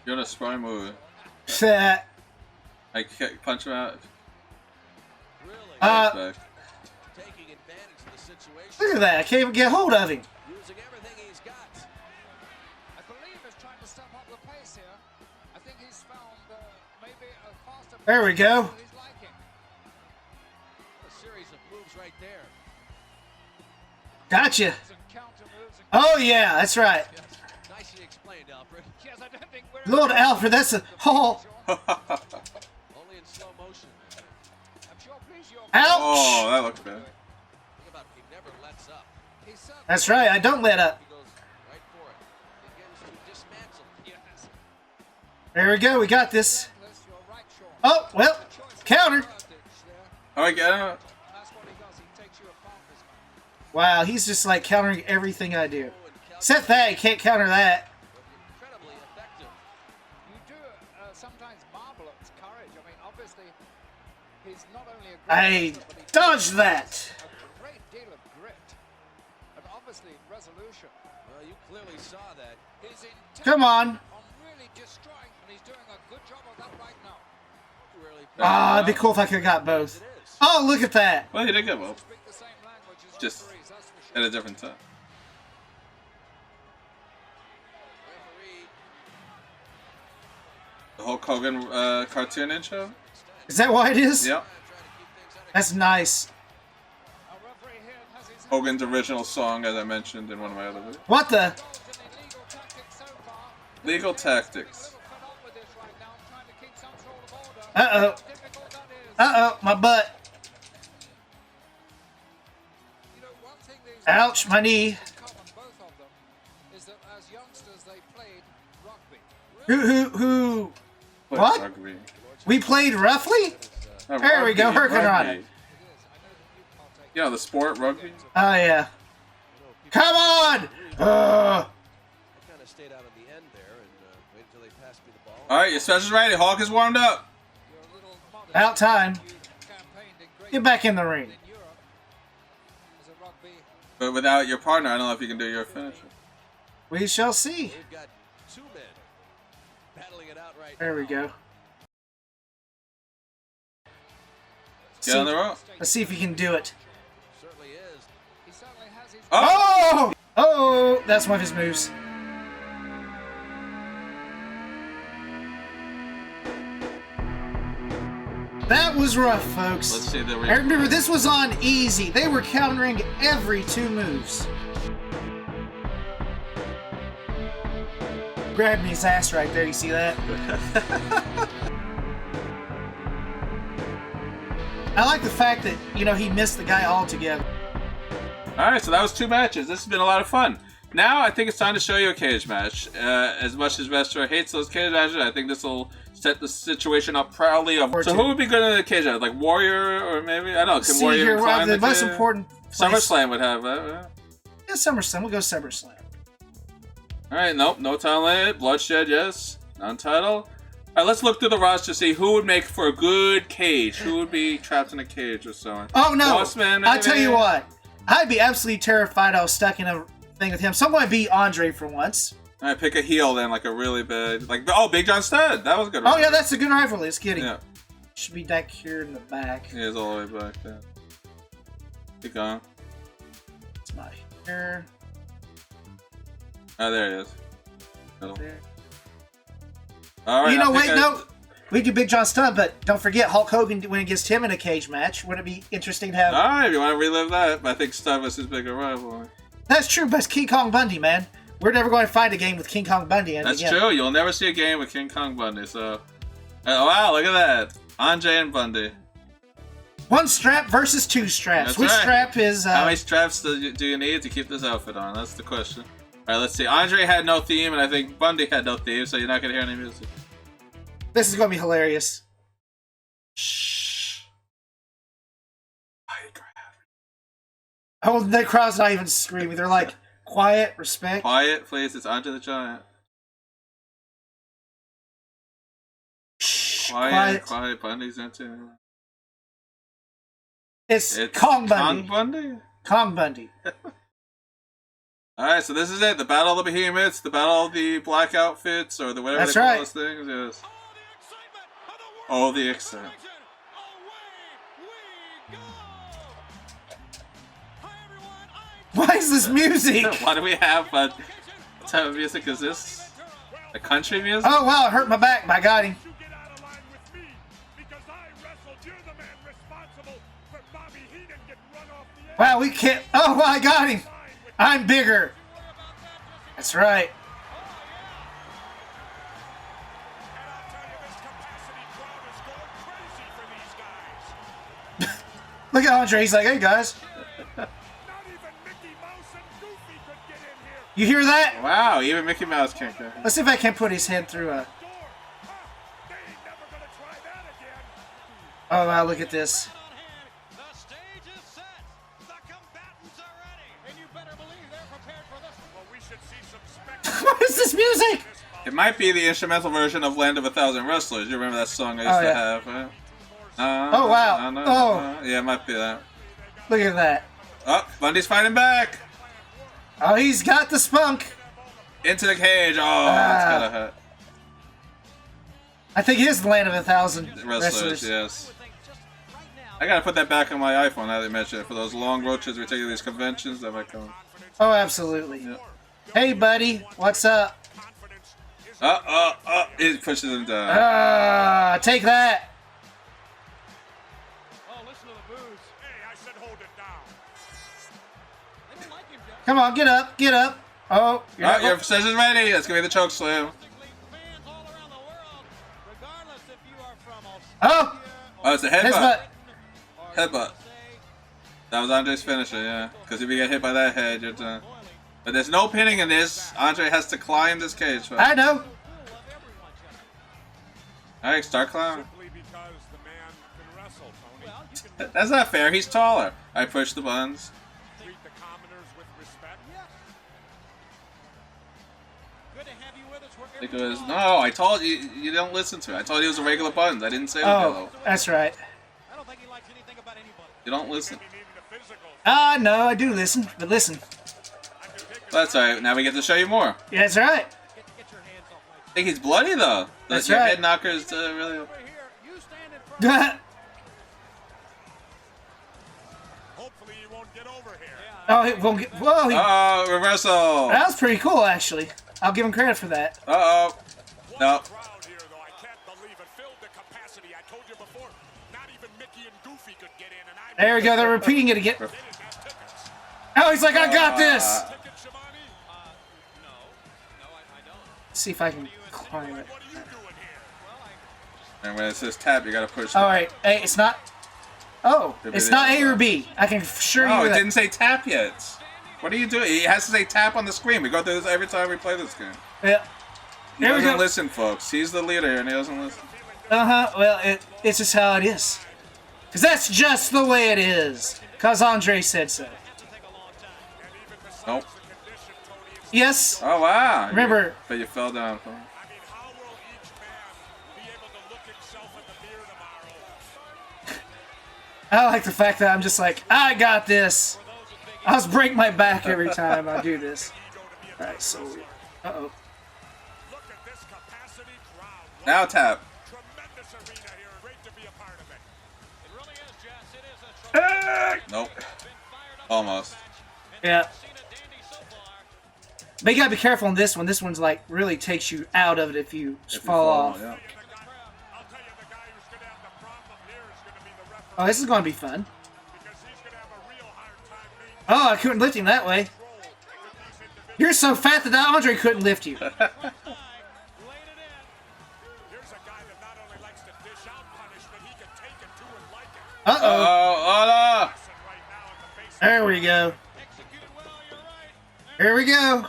You're in a spry move. That. I can't punch him out. Look at that! I can't even get hold of him. There we go. Gotcha. Oh yeah, that's right. Lord Alfred, that's a oh. Ouch! Oh, that looks bad. That's right, I don't let up. There we go, we got this. Oh, well, counter. Oh, I get him. Wow, he's just like countering everything I do. Except that, he can't counter that. I dodged that. Come on. Ah, it'd be cool if I could have got both. Oh, look at that. Well, you did get both. Just at a different time. The Hulk Hogan cartoon intro? Is that why it is? Yep. That's nice. Hogan's original song, as I mentioned in one of my other videos. What the? Legal tactics. Uh-oh. Uh-oh, my butt. Ouch, my knee. Who? What? Rugby. We played roughly? There we go, Hurricane. You know, the sport, rugby? Oh, yeah. Come on! Alright, your special's ready. Hulk is warmed up. About time. Get back in the ring. But without your partner, I don't know if you can do your finisher. We shall see. There we go. Get on the rope. Let's see if he can do it. Oh! Oh! That's one of his moves. That was rough, folks. Let's see the I remember this was on easy. They were countering every 2 moves. Grabbing his ass right there, you see that? I like the fact that, you know, he missed the guy altogether. Alright, so that was 2 matches. This has been a lot of fun. Now, I think it's time to show you a cage match. As much as Vespor hates those cage matches, I think this will set the situation up proudly. So who would be good in a cage match? Like Warrior, or maybe? I don't know. Can Warrior climb the most important place. SummerSlam would have that, right? Yeah, SummerSlam. We'll go SummerSlam. Alright, nope. No time limit. Bloodshed, yes. Untitled. Alright, let's look through the roster to see who would make for a good cage. Who would be trapped in a cage or so. Oh, no. Bossman, I'll tell you what. I'd be absolutely terrified I was stuck in a thing with him. Someone beat Andre for once. Alright, pick a heel then, like a really bad... Like, oh, Big John Studd. That was a good. Oh, yeah, that's a good rivalry. Let's get him. Yeah. Should be back here in the back. He is all the way back there. Keep going. It's my hair. Oh, there he is. There. Alright, You know, wait, no. We do Big John Studd, but don't forget Hulk Hogan went against him in a cage match. Wouldn't it be interesting to have... Alright, if you want to relive that. But I think Studd was his bigger rival. That's true, but it's King Kong Bundy, man. We're never going to find a game with King Kong Bundy. That's true. You'll never see a game with King Kong Bundy, so... Oh, wow, look at that. Andre and Bundy. 1 strap versus 2 straps. That's Which right. strap is... How many straps do you need to keep this outfit on? That's the question. Alright, let's see. Andre had no theme, and I think Bundy had no theme, so you're not going to hear any music. This is going to be hilarious. Shh. Oh, the crowd's not even screaming. They're like, quiet, respect. Quiet, please. It's Andre the Giant. Shh, Quiet. Bundy's into. It's Kong Bundy. Kong Bundy? Kong Bundy. Alright, so this is it. The Battle of the Behemoths, the Battle of the Black Outfits, or the whatever That's they call right. those things. Yes. Oh, the excitement. Why is this music? Why do we have what type of music is this? A country music? Oh, wow, it hurt my back, but I got him. Wow, we can't... Oh, well, I got him. I'm bigger. That's right. Look at Andre. He's like, hey, guys. You hear that? Wow, even Mickey Mouse can't go. Let's see if I can put his head through a... Oh, wow, look at this. What is this music? It might be the instrumental version of Land of a Thousand Wrestlers. You remember that song I used to have, right? Oh, wow. Yeah, it might be that. Look at that. Oh, Bundy's fighting back. Oh, he's got the spunk. Into the cage. Oh, that's gotta hurt. I think it is the Land of a Thousand Wrestlers, yes. I gotta put that back on my iPhone now that you mention it. For those long road trips we take to these conventions, that might come. Oh, absolutely. Yeah. Hey, buddy. What's up? It pushes him down. Take that. Come on, get up, get up. Oh, your session's ready. That's gonna be the choke slam. Oh, it's a headbutt. Headbutt. That was Andre's finisher, yeah. Because if you get hit by that head, you're done. But there's no pinning in this. Andre has to climb this cage. Right? I know. Alright, start climbing. That's not fair. He's taller. I push the buttons. Because, no, I told you, you don't listen to it. I told you it was a regular buttons. I didn't say the hello. That's right. You don't listen. No, I do listen, but listen. That's alright. Now we get to show you more. Yeah, that's right. I think he's bloody, though. That's your right. head knocker is really... Oh, it won't get... Whoa, Uh-oh, reversal. That was pretty cool, actually. I'll give him credit for that. Uh-oh. No. There we go. They're repeating it again. Oh, he's like, I got this. Let's see if I can climb it. And when it says tap, you gotta push. All right. Hey, it's not... Oh, it's not A or B. I can assure you Oh, it that. didn't say tap yet. What are you doing? It has to say tap on the screen. We go through this every time we play this game. Yeah. He There we doesn't go. listen, folks. He's the leader and he doesn't listen. Uh-huh. Well, it's just how it is. Because that's just the way it is. Because Andre said so. Nope. Yes. Oh, wow. Remember... But you fell down. I like the fact that I'm just like, I got this. I just break my back every time I do this. Alright, so... Uh-oh. Now tap. Nope. Almost. Yeah. But you gotta be careful on this one. This one's like, really takes you out of it if you fall off. Yeah. Oh, this is gonna be fun. Oh, I couldn't lift him that way. You're so fat that Andre couldn't lift you. Uh-oh. Oh, There we go. Here we go.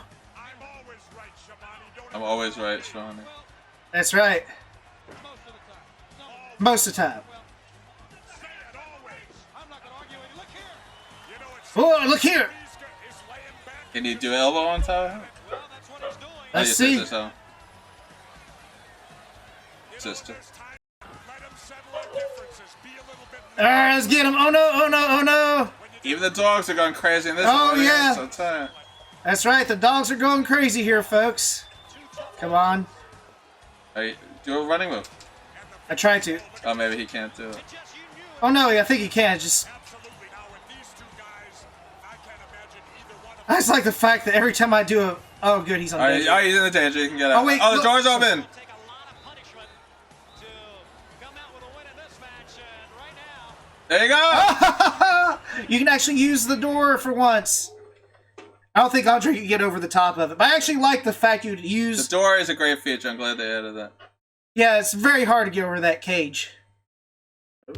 I'm always right, Shawnee. That's right. Most of the time. Oh, look here. Can you do elbow on top of him? Let's see. Sister. Alright, let's get him. Oh no, oh no, oh no. Even the dogs are going crazy in this Oh, one. yeah. So tired. That's right, the dogs are going crazy here, folks. Come on. Hey, do a running move. I tried to. Oh, maybe he can't do it. Oh no, I think he can. Just. I just like the fact that every time I do a. Oh, good, he's on Alright, danger. oh, he's in the danger. You can get out. Oh, wait, oh, the look. door's open. There you go. You can actually use the door for once. I don't think Andre can get over the top of it, but I actually like the fact you'd The use. door is a great feature. I'm glad they added that. Yeah, it's very hard to get over that cage.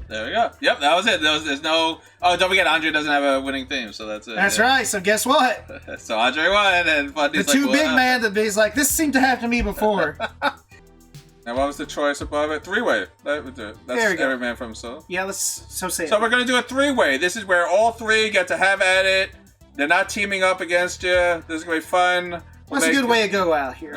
There we go. Yep, that was it. There's no. Oh, don't forget, Andre doesn't have a winning theme, so that's it. That's right. So guess what? So Andre won, and Bundy's The two like, big "What?" man that he's like, this seemed to happen to me before. Now, what was the choice above it? Three-way. That would do it. That's There we go. every man for himself. Yeah, let's say it. So we're gonna do a three-way. This is where all three get to have at it. They're not teaming up against you. This is gonna be fun. What's a good way to go out here?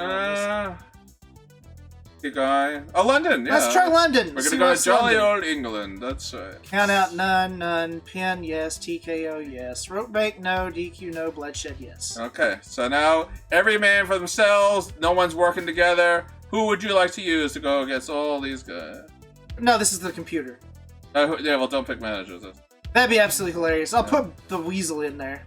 Good guy. Oh, London. Yeah. Let's try London. We're See gonna go what's to jolly London. old England. That's right. Count out none, none, pin yes, TKO yes, rope break no, DQ no, bloodshed yes. Okay. So now every man for themselves. No one's working together. Who would you like to use to go against all these guys? No, this is the computer. Yeah. Well, don't pick managers. That'd be absolutely hilarious. I'll put the weasel in there.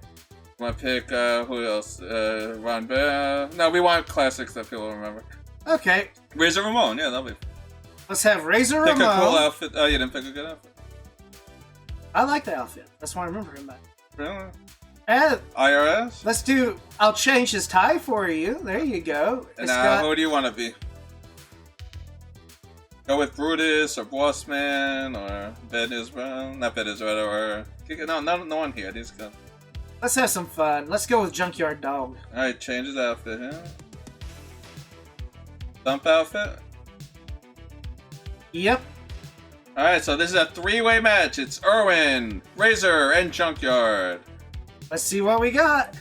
Want to pick who else? Ron Bear. No, we want classics that people remember. Okay, Razor Ramon. Yeah, that'll be. let's have Razor Pick Ramon. a cool outfit. Oh, you didn't pick a good outfit. I like the outfit. That's why I remember him by. Really? And IRS. let's do. I'll change his tie for you. There you go. And It's now, got- who do you want to be? Go with Brutus or Bossman or Ben Israel. Not Ben Israel or no one here. These guys. Let's have some fun. Let's go with Junkyard Dog. All right, change his outfit. Yeah. Thump outfit. Yep. All right, so this is a three-way match. It's Irwin, Razor, and Junkyard. Let's see what we got.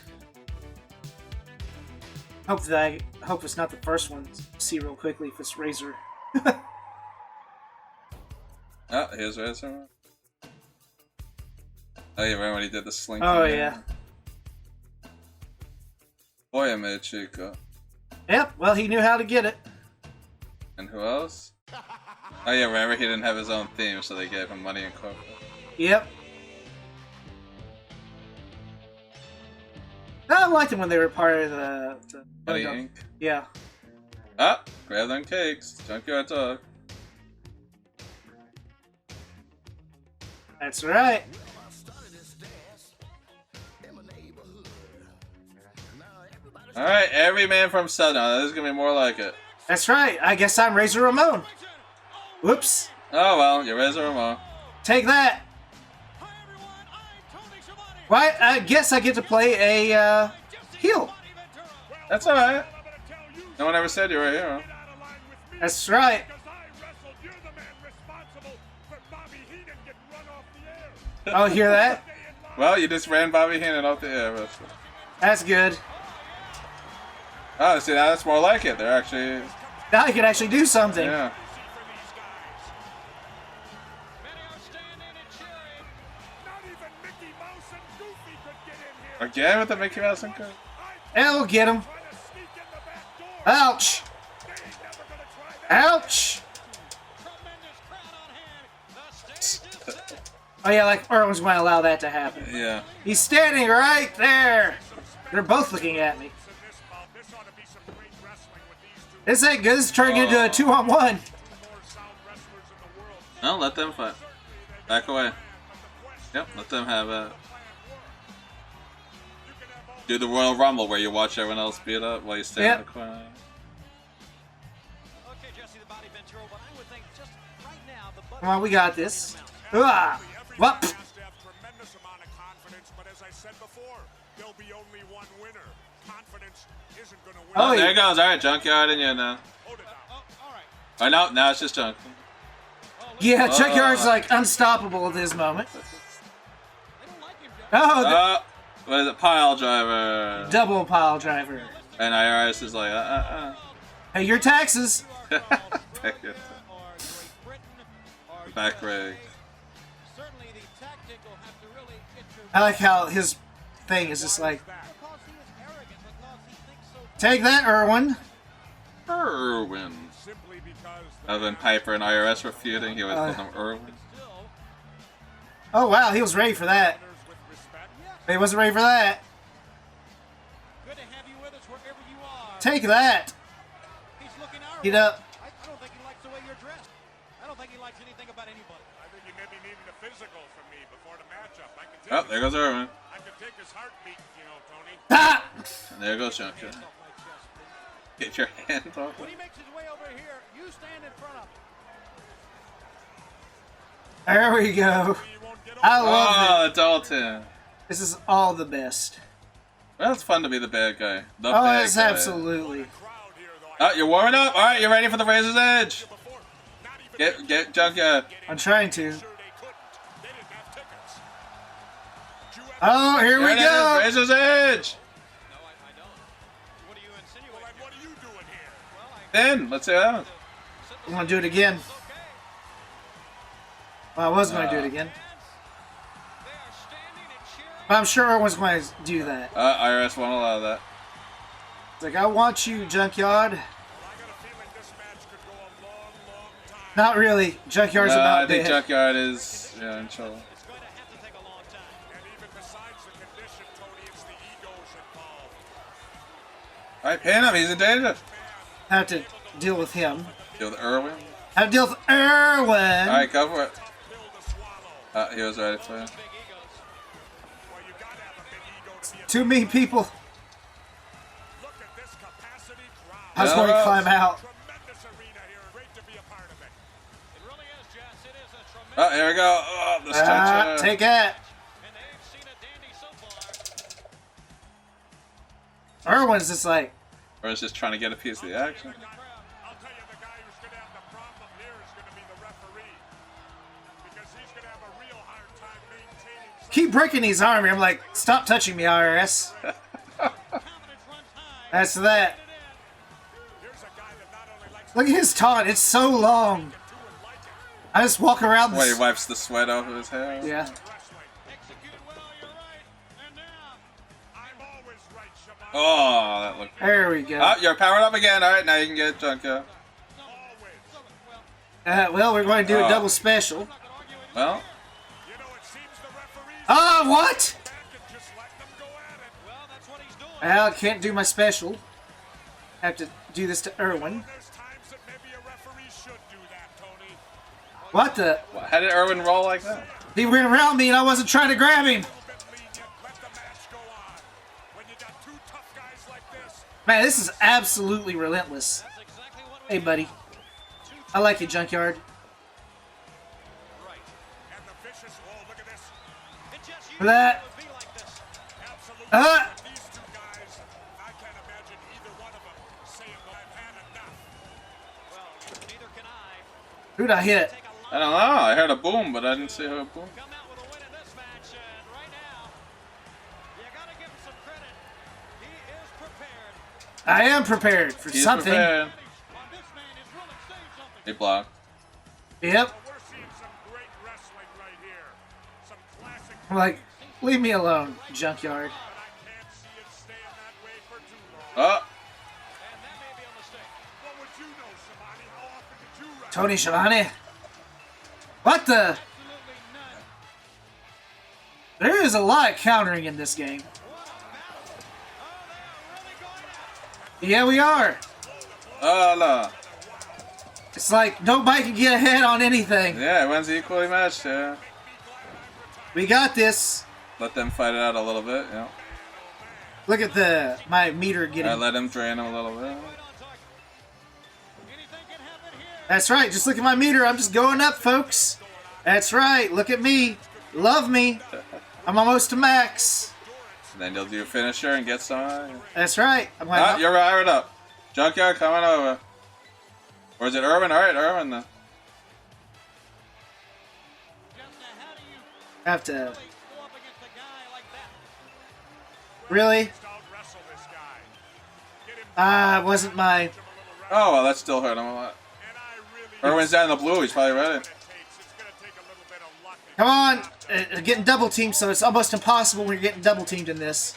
Hope it's not the first one. See real quickly if it's Razor. Oh, here's Razor. Oh, you remember when he did the slinky? Oh yeah. Boy, I made Chico. Yep. Well, he knew how to get it. And who else? Oh yeah, remember he didn't have his own theme, so they gave him money and corporate. Yep. I liked them when they were part of the Money Inc. Yeah. Ah, grab them cakes. Junkyard Dog. That's right. Alright, every man from Southern. This is gonna be more like it. That's right. I guess I'm Razor Ramon. Whoops. Oh well, you're Razor Ramon. Take that. Why? I guess I get to play a heel. That's alright. No one ever said you were a hero. That's right. Oh, hear that? Well, you just ran Bobby Heenan off the air. Wrestler. That's good. Oh, see, now that's more like it. They're actually... Now I can actually do something. Yeah. Again with the Mickey Mouse and Goofy? And we'll get him. Ouch. Ouch. Oh yeah, like Irwin's going to allow that to happen. Yeah. He's standing right there. They're both looking at me. This ain't good. This is turning into a 2-on-1. No, let them fight. Back away. Yep, let them have it. Do the Royal Rumble where you watch everyone else beat up while you stand in the corner. Come on, we got this. Ah, what? Has to have tremendous amount of confidence, but as I said before, there'll be only one winner. Confidence isn't going to win. Oh, there it goes. All right, Junkyard in you now. Hold it now. Oh, no, now it's just Junk. Yeah, Junkyard's like unstoppable at this moment. Oh, What is it? Pile driver. double pile driver. And IRS is like, Hey, your taxes. Back rig. I like how his thing is just like, take that, Irwin. Irwin. Simply because Other than Piper and IRS were feuding, he always called him Irwin. Oh, wow, he was ready for that. with respect, He wasn't ready for that. Good to have you with us wherever you are. Take that. He's looking our Get way. up. I don't think he likes the way you're dressed. I don't think he likes anything about anybody. I think he maybe needed a physical from me before the matchup. I could take Oh, there goes Irwin. I could take his heartbeat, you know, Tony. Ah! And there goes Junkyard. Get your hands off When him. he makes his way over here, you stand in front of him. There we go. I love it. Oh, Dalton. This is all the best. Well, it's fun to be the bad guy. The Oh, bad it's guy. absolutely. Crowd here, though. Oh, you're warming up? Alright, you're ready for the Razor's Edge. Before, not even Get Junkyard. I'm trying to. sure they couldn't. They didn't have tickets. Did you ever- Oh, here we There it is, go. Razor's Edge. No, I don't. What are you insinuating? Well, then what are you doing here? Then, let's see what happens. I'm going to do it again. Well, I was going to do it again. They are standing and cheering. But I'm sure everyone's going to do that. IRS won't allow that. It's like, I want you, Junkyard. Well, I got a feeling this match could go a long, long time. Not really. Junkyard's I about think dead. Junkyard is, yeah, in trouble. It's going to have to take a long time. And even besides the condition, Tony, it's the egos involved. Alright, pin him, he's in danger. I have to deal with him. Deal with Irwin. I have to deal with Irwin. Alright, go for it. Pill to swallow. He was ready for it. Well, you gotta have a big ego to be a Too many people. look at this capacity crowd. I was going to climb out. Tremendous arena here. Great to be a part of it. It really is, Jess. It is a tremendous. Oh, here we go. Oh, the stretcher. Take that. And they've seen a dandy so far. Irwin's just like, Or is just trying to get a piece of the action. I'll tell you, the guy who's going to have the problem here is going to be the referee. Because he's going to have a real hard time maintaining some keep breaking these arms. I'm like, stop touching me, IRS. That's that. Here's a guy that not only likes Look at his taunt. It's so long. I just walk around Well, he this. wipes the sweat off of his hair. Yeah. wrestling. Executed well, you're right. And now, I'm always right, Shabbat. Oh, that looked. There we go. Oh, you're powered up again. Alright, now you can get Junkyard. Always. Well, we're going to do a Oh. double special. Well, You know, it seems the referees Oh, what? back and just let them go at it. well, that's what he's doing. Well, I can't do my special. Have to do this to Irwin. There's times that maybe a referee should do that, Tony. What the? how did Irwin roll like that? He went around me and I wasn't trying to grab him. A little bit lenient. Let the match go on. When you got two tough guys like this, Man, this is absolutely relentless. That's exactly what Hey, buddy. I like you, Junkyard. right. and the vicious wall. Look at this. It just For that. would be like this. Absolutely. Ah! These two guys, I can't imagine either one of them saying, well, I've had enough. Well, neither can I. Who'd I hit? Take a lot. I don't know. I heard a boom, but I didn't see who boom. Come out with a win in this match, and right now, you gotta give him some credit. He is prepared. I am prepared for He's something. prepared. On this man has really saved something. He blocked. Yep. We're seeing some great wrestling right here. Some classic, I'm like, leave me alone, Junkyard. but I can't see it staying that way for too long. Oh, And that may be a mistake. What would you know, Shamani? How often did you wrestle? Tony Schiavone. What the? Absolutely none. There is a lot of countering in this game. What a battle. Oh, they are really going at it. Yeah, we are. oh no. It's like nobody can get ahead on anything. Yeah, everyone's equally matched. Yeah. We got this. Let them fight it out a little bit. Yeah. Look at my meter I getting. let him drain him a little bit. Right on target. Anything can happen here. That's right. Just look at my meter. I'm just going up, folks. That's right. Look at me. Love me. I'm almost to max. And then you'll do your finisher and get some. That's right. I'm like, Ah, you're right up. Junkyard coming over. Or is it Irwin? Alright, Irwin then. have to. Really? Wasn't my. Oh, well, that still hurt him a lot. Irwin's down in the blue. He's probably ready. Come on! Getting double teamed, so it's almost impossible when you're getting double teamed in this.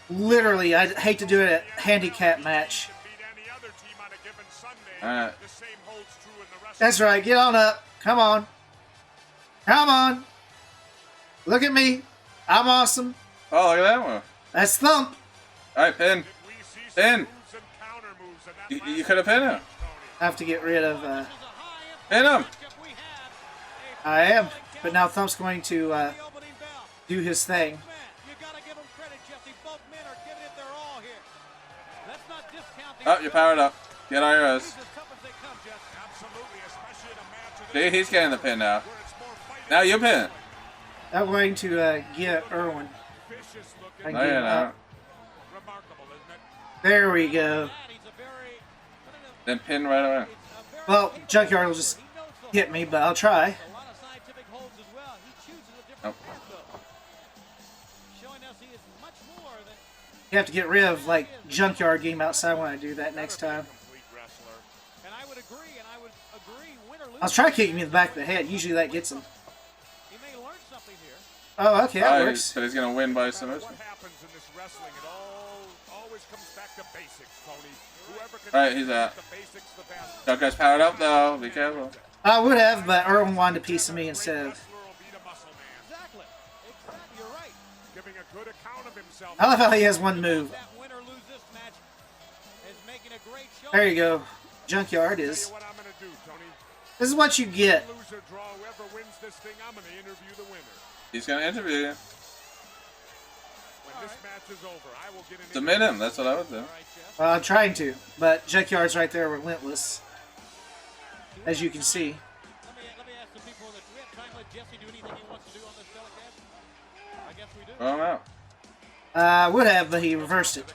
Literally, I'd hate to do a handicap match. Alright. That's right, get on up. Come on. Come on. Look at me. I'm awesome. Oh, look at that one. That's Thump. Alright, pin. Pin. You could have pinned him. I have to get rid of. Pin him. I am. But now Thump's going to do his thing. Oh, you're powered up. Get IRS. See, he's getting the pin now. Now you pin. I'm going to get Irwin. I can No, get you're him not. up. There we go. Then pin right away. Well, Junkyard will just hit me, but I'll try. Nope. You have to get rid of, like, Junkyard game outside when I do that next time. I was trying to kick him in the back of the head. Usually that gets him. Oh, okay, that works. But he's going to win by submission. Alright, he's out. That guy's powered up, though. Be careful. I would have, but Irwin wanted a piece of me instead of... I love how he has one move. There you go. Junkyard is. This is what you get. He's going to interview you. Submit him. That's what I would do. Well, I'm trying to, but Junkyard's right there relentless. As you can see. Throw him out. Would have, but he reversed it.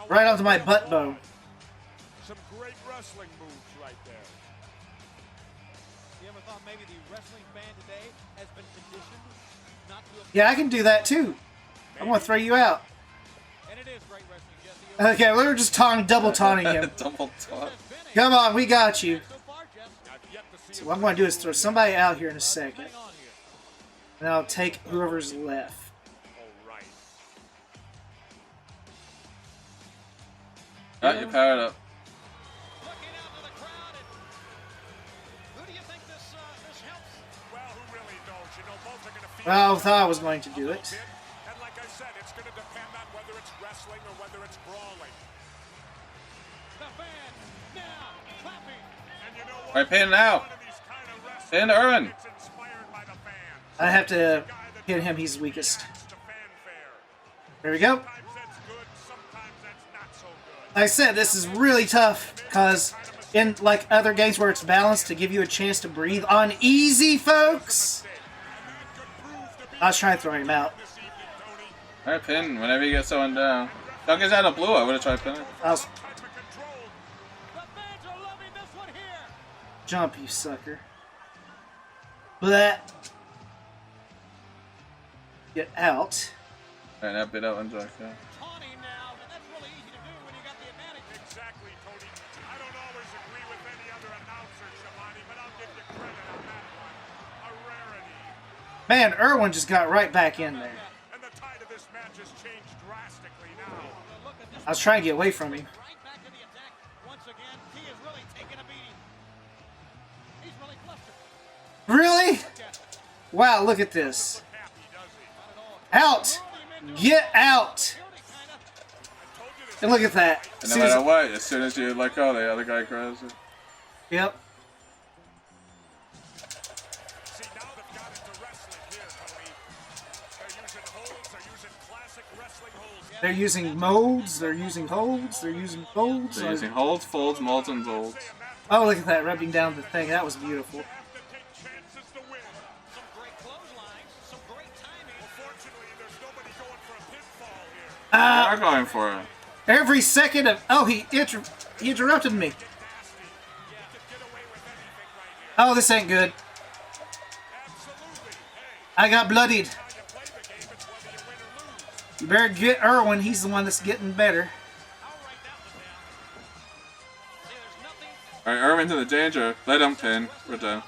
Right onto my butt bone. Some great wrestling moves right there. You ever thought maybe the wrestling fan today has been conditioned not to... Yeah, I can do that too. I'm gonna throw you out. And it is great wrestling, Jesse. Okay, we were just double taunting him. Double taunt. Come on, we got you. So far, Jesse. So what I'm gonna do is throw somebody out here in a second. And I'll take whoever's left. Alright, you're powered up. Looking out to the crowd, and who do you think this helps? Well, who really knows? You know, both are going to feel. Well, I thought I was going to do it. And like I said, it's going to depend on whether it's wrestling or whether it's brawling. The fans now clapping. And you know what? Alright, pin now. One of these kind of wrestling Pin Irwin. gets inspired by the fans. I have to hit him, he's weakest. It's to fanfare. There we go. Sometimes that's good, sometimes that's not so good. Like I said, this is really tough because in like other games where it's balanced to give you a chance to breathe on easy, folks. I was trying to throw him out. Alright, pin. Whenever you get someone down. Duncan's out of blue. I would have tried pinning. I was The fans are loving this one here. jump, you sucker. Blah. Get out. Alright, now bit out one Jack. Yeah. Taunting now, and that's really easy to do when you got the advantage. Exactly, Tony. I don't always agree with any other announcer, Shamani, but I'll give you credit on that one. A rarity. Man, Irwin just got right back in there. And the tide of this match has changed drastically now. Look at this. I was trying to get away from him. Right back to the attack. Once again, he is really taking a beating. He's really flustered. Really? Wow, look at this. Out! Get out! And look at that. And no matter what, as soon as you let go, the other guy grabs it. Yep. See, now they've got into wrestling here, Tony. They're They're using modes, they're using holds, they're using folds. They're using holds, folds, molds, and bolds. Oh, look at that, rubbing down the thing. That was beautiful. Some great clotheslines, some great timing. Unfortunately, there's nobody going for a pinfall here. They are going for it. Every second of... Oh, he interrupted me. Oh, this ain't good. I got bloodied. You better get Irwin. He's the one that's getting better. Alright, Irwin's in the danger. Let him pin. We're done.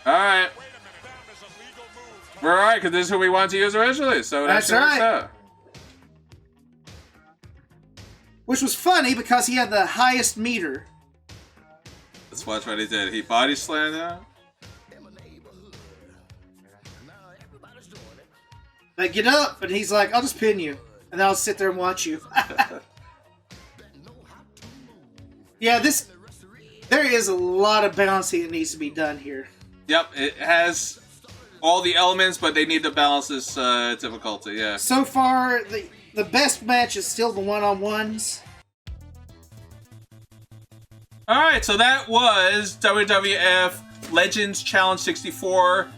Alright. We're alright, because this is who we wanted to use originally, so That's actually works right. out. Which was funny because he had the highest meter. Let's watch what he did. He body slammed out. Like, get up! And he's like, I'll just pin you. And then I'll sit there and watch you. Yeah, there is a lot of balancing that needs to be done here. Yep, it has all the elements, but they need to balance this difficulty, yeah. So far, the best match is still the one-on-ones. Alright, so that was WWF Legends Challenge 64,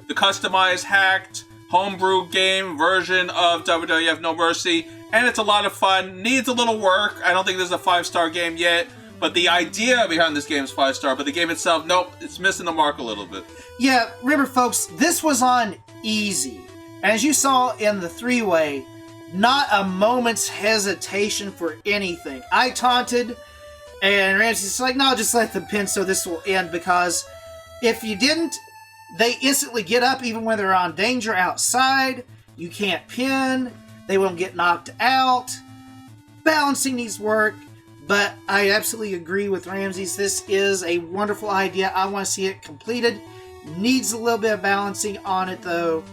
the customized, hacked, homebrew game version of WWF No Mercy, and it's a lot of fun. Needs a little work. I don't think this is a 5-star game yet, but the idea behind this game is 5-star, but the game itself, nope, it's missing the mark a little bit. Yeah, remember folks, this was on easy. As you saw in the 3-way, not a moment's hesitation for anything. I taunted, and Ramsis like, no, just let them pin so this will end, because if you didn't, they instantly get up even when they're on danger outside. You can't pin. They won't get knocked out. Balancing needs work, but I absolutely agree with Ramses. This is a wonderful idea. I want to see it completed. Needs a little bit of balancing on it, though.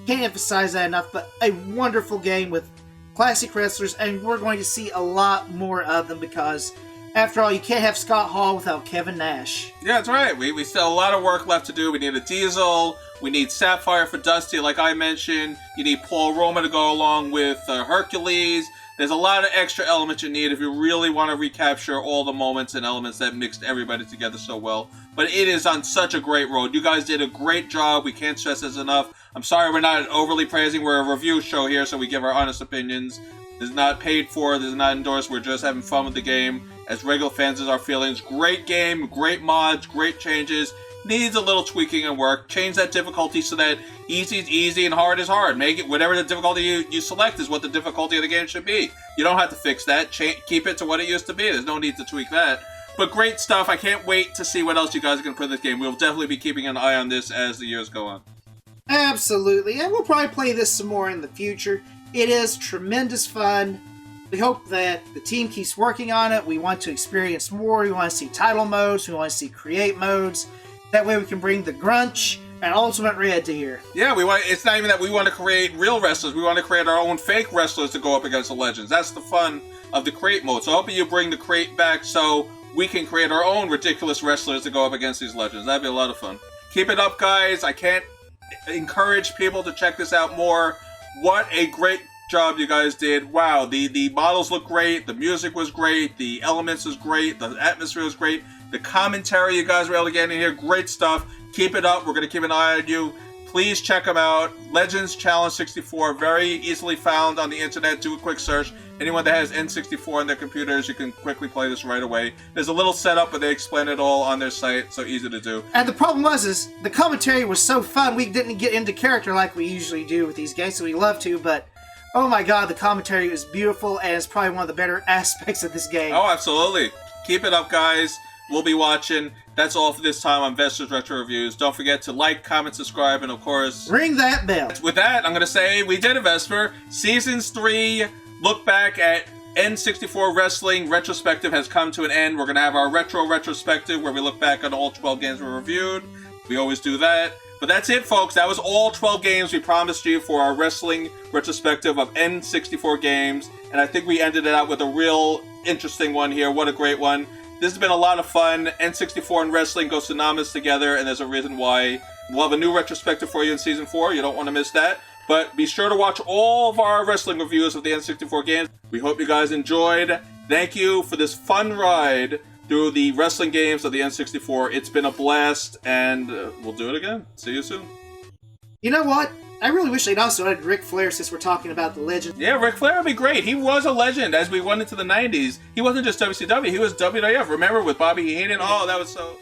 Can't emphasize that enough, but a wonderful game with classic wrestlers, and we're going to see a lot more of them because, after all, you can't have Scott Hall without Kevin Nash. Yeah, that's right. We still have a lot of work left to do. We need a Diesel. We need Sapphire for Dusty, like I mentioned. You need Paul Roma to go along with Hercules. There's a lot of extra elements you need if you really want to recapture all the moments and elements that mixed everybody together so well. But it is on such a great road. You guys did a great job. We can't stress this enough. I'm sorry we're not overly praising. We're a review show here, so we give our honest opinions. This is not paid for. This is not endorsed. We're just having fun with the game. As regular fans, is our feelings. Great game, great mods, great changes. Needs a little tweaking and work. Change that difficulty so that easy is easy and hard is hard. Make it whatever the difficulty you select is what the difficulty of the game should be. You don't have to fix that. Keep it to what it used to be. There's no need to tweak that. But great stuff. I can't wait to see what else you guys are going to put in this game. We'll definitely be keeping an eye on this as the years go on. Absolutely, and we'll probably play this some more in the future. It is tremendous fun. We hope that the team keeps working on it. We want to experience more. We want to see title modes. We want to see create modes. That way we can bring the Grunch and Ultimate Red to here. Yeah, it's not even that we want to create real wrestlers. We want to create our own fake wrestlers to go up against the Legends. That's the fun of the crate mode. So I hope you bring the crate back so we can create our own ridiculous wrestlers to go up against these Legends. That'd be a lot of fun. Keep it up, guys. I can't encourage people to check this out more. What a great job you guys did. Wow, the models look great, the music was great, the elements was great, the atmosphere was great, the commentary you guys were able to get in here, great stuff. Keep it up. We're going to keep an eye on you. Please check them out. Legends Challenge 64, very easily found on the internet. Do a quick search. Anyone that has N64 on their computers, you can quickly play this right away. There's a little setup, but they explain it all on their site, so easy to do. And the problem is the commentary was so fun, we didn't get into character like we usually do with these games, so we love to, but oh my god, the commentary is beautiful, and it's probably one of the better aspects of this game. Oh, absolutely. Keep it up, guys. We'll be watching. That's all for this time on Vesper's Retro Reviews. Don't forget to like, comment, subscribe, and of course, ring that bell. With that, I'm going to say we did a Vesper. Seasons 3, look back at N64 Wrestling Retrospective has come to an end. We're going to have our Retro Retrospective where we look back on all 12 games we reviewed. We always do that. But that's it, folks. That was all 12 games we promised you for our Wrestling Retrospective of N64 games. And I think we ended it out with a real interesting one here. What a great one. This has been a lot of fun. N64 and wrestling go synonymous together, and there's a reason why. We'll have a new retrospective for you in Season 4. You don't want to miss that. But be sure to watch all of our wrestling reviews of the N64 games. We hope you guys enjoyed. Thank you for this fun ride through the wrestling games of the N64. It's been a blast, and we'll do it again. See you soon. You know what? I really wish they'd also added Ric Flair since we're talking about the legend. Yeah, Ric Flair would be great. He was a legend as we went into the 90s. He wasn't just WCW, he was WWF. Remember with Bobby Heenan? Oh, that was so...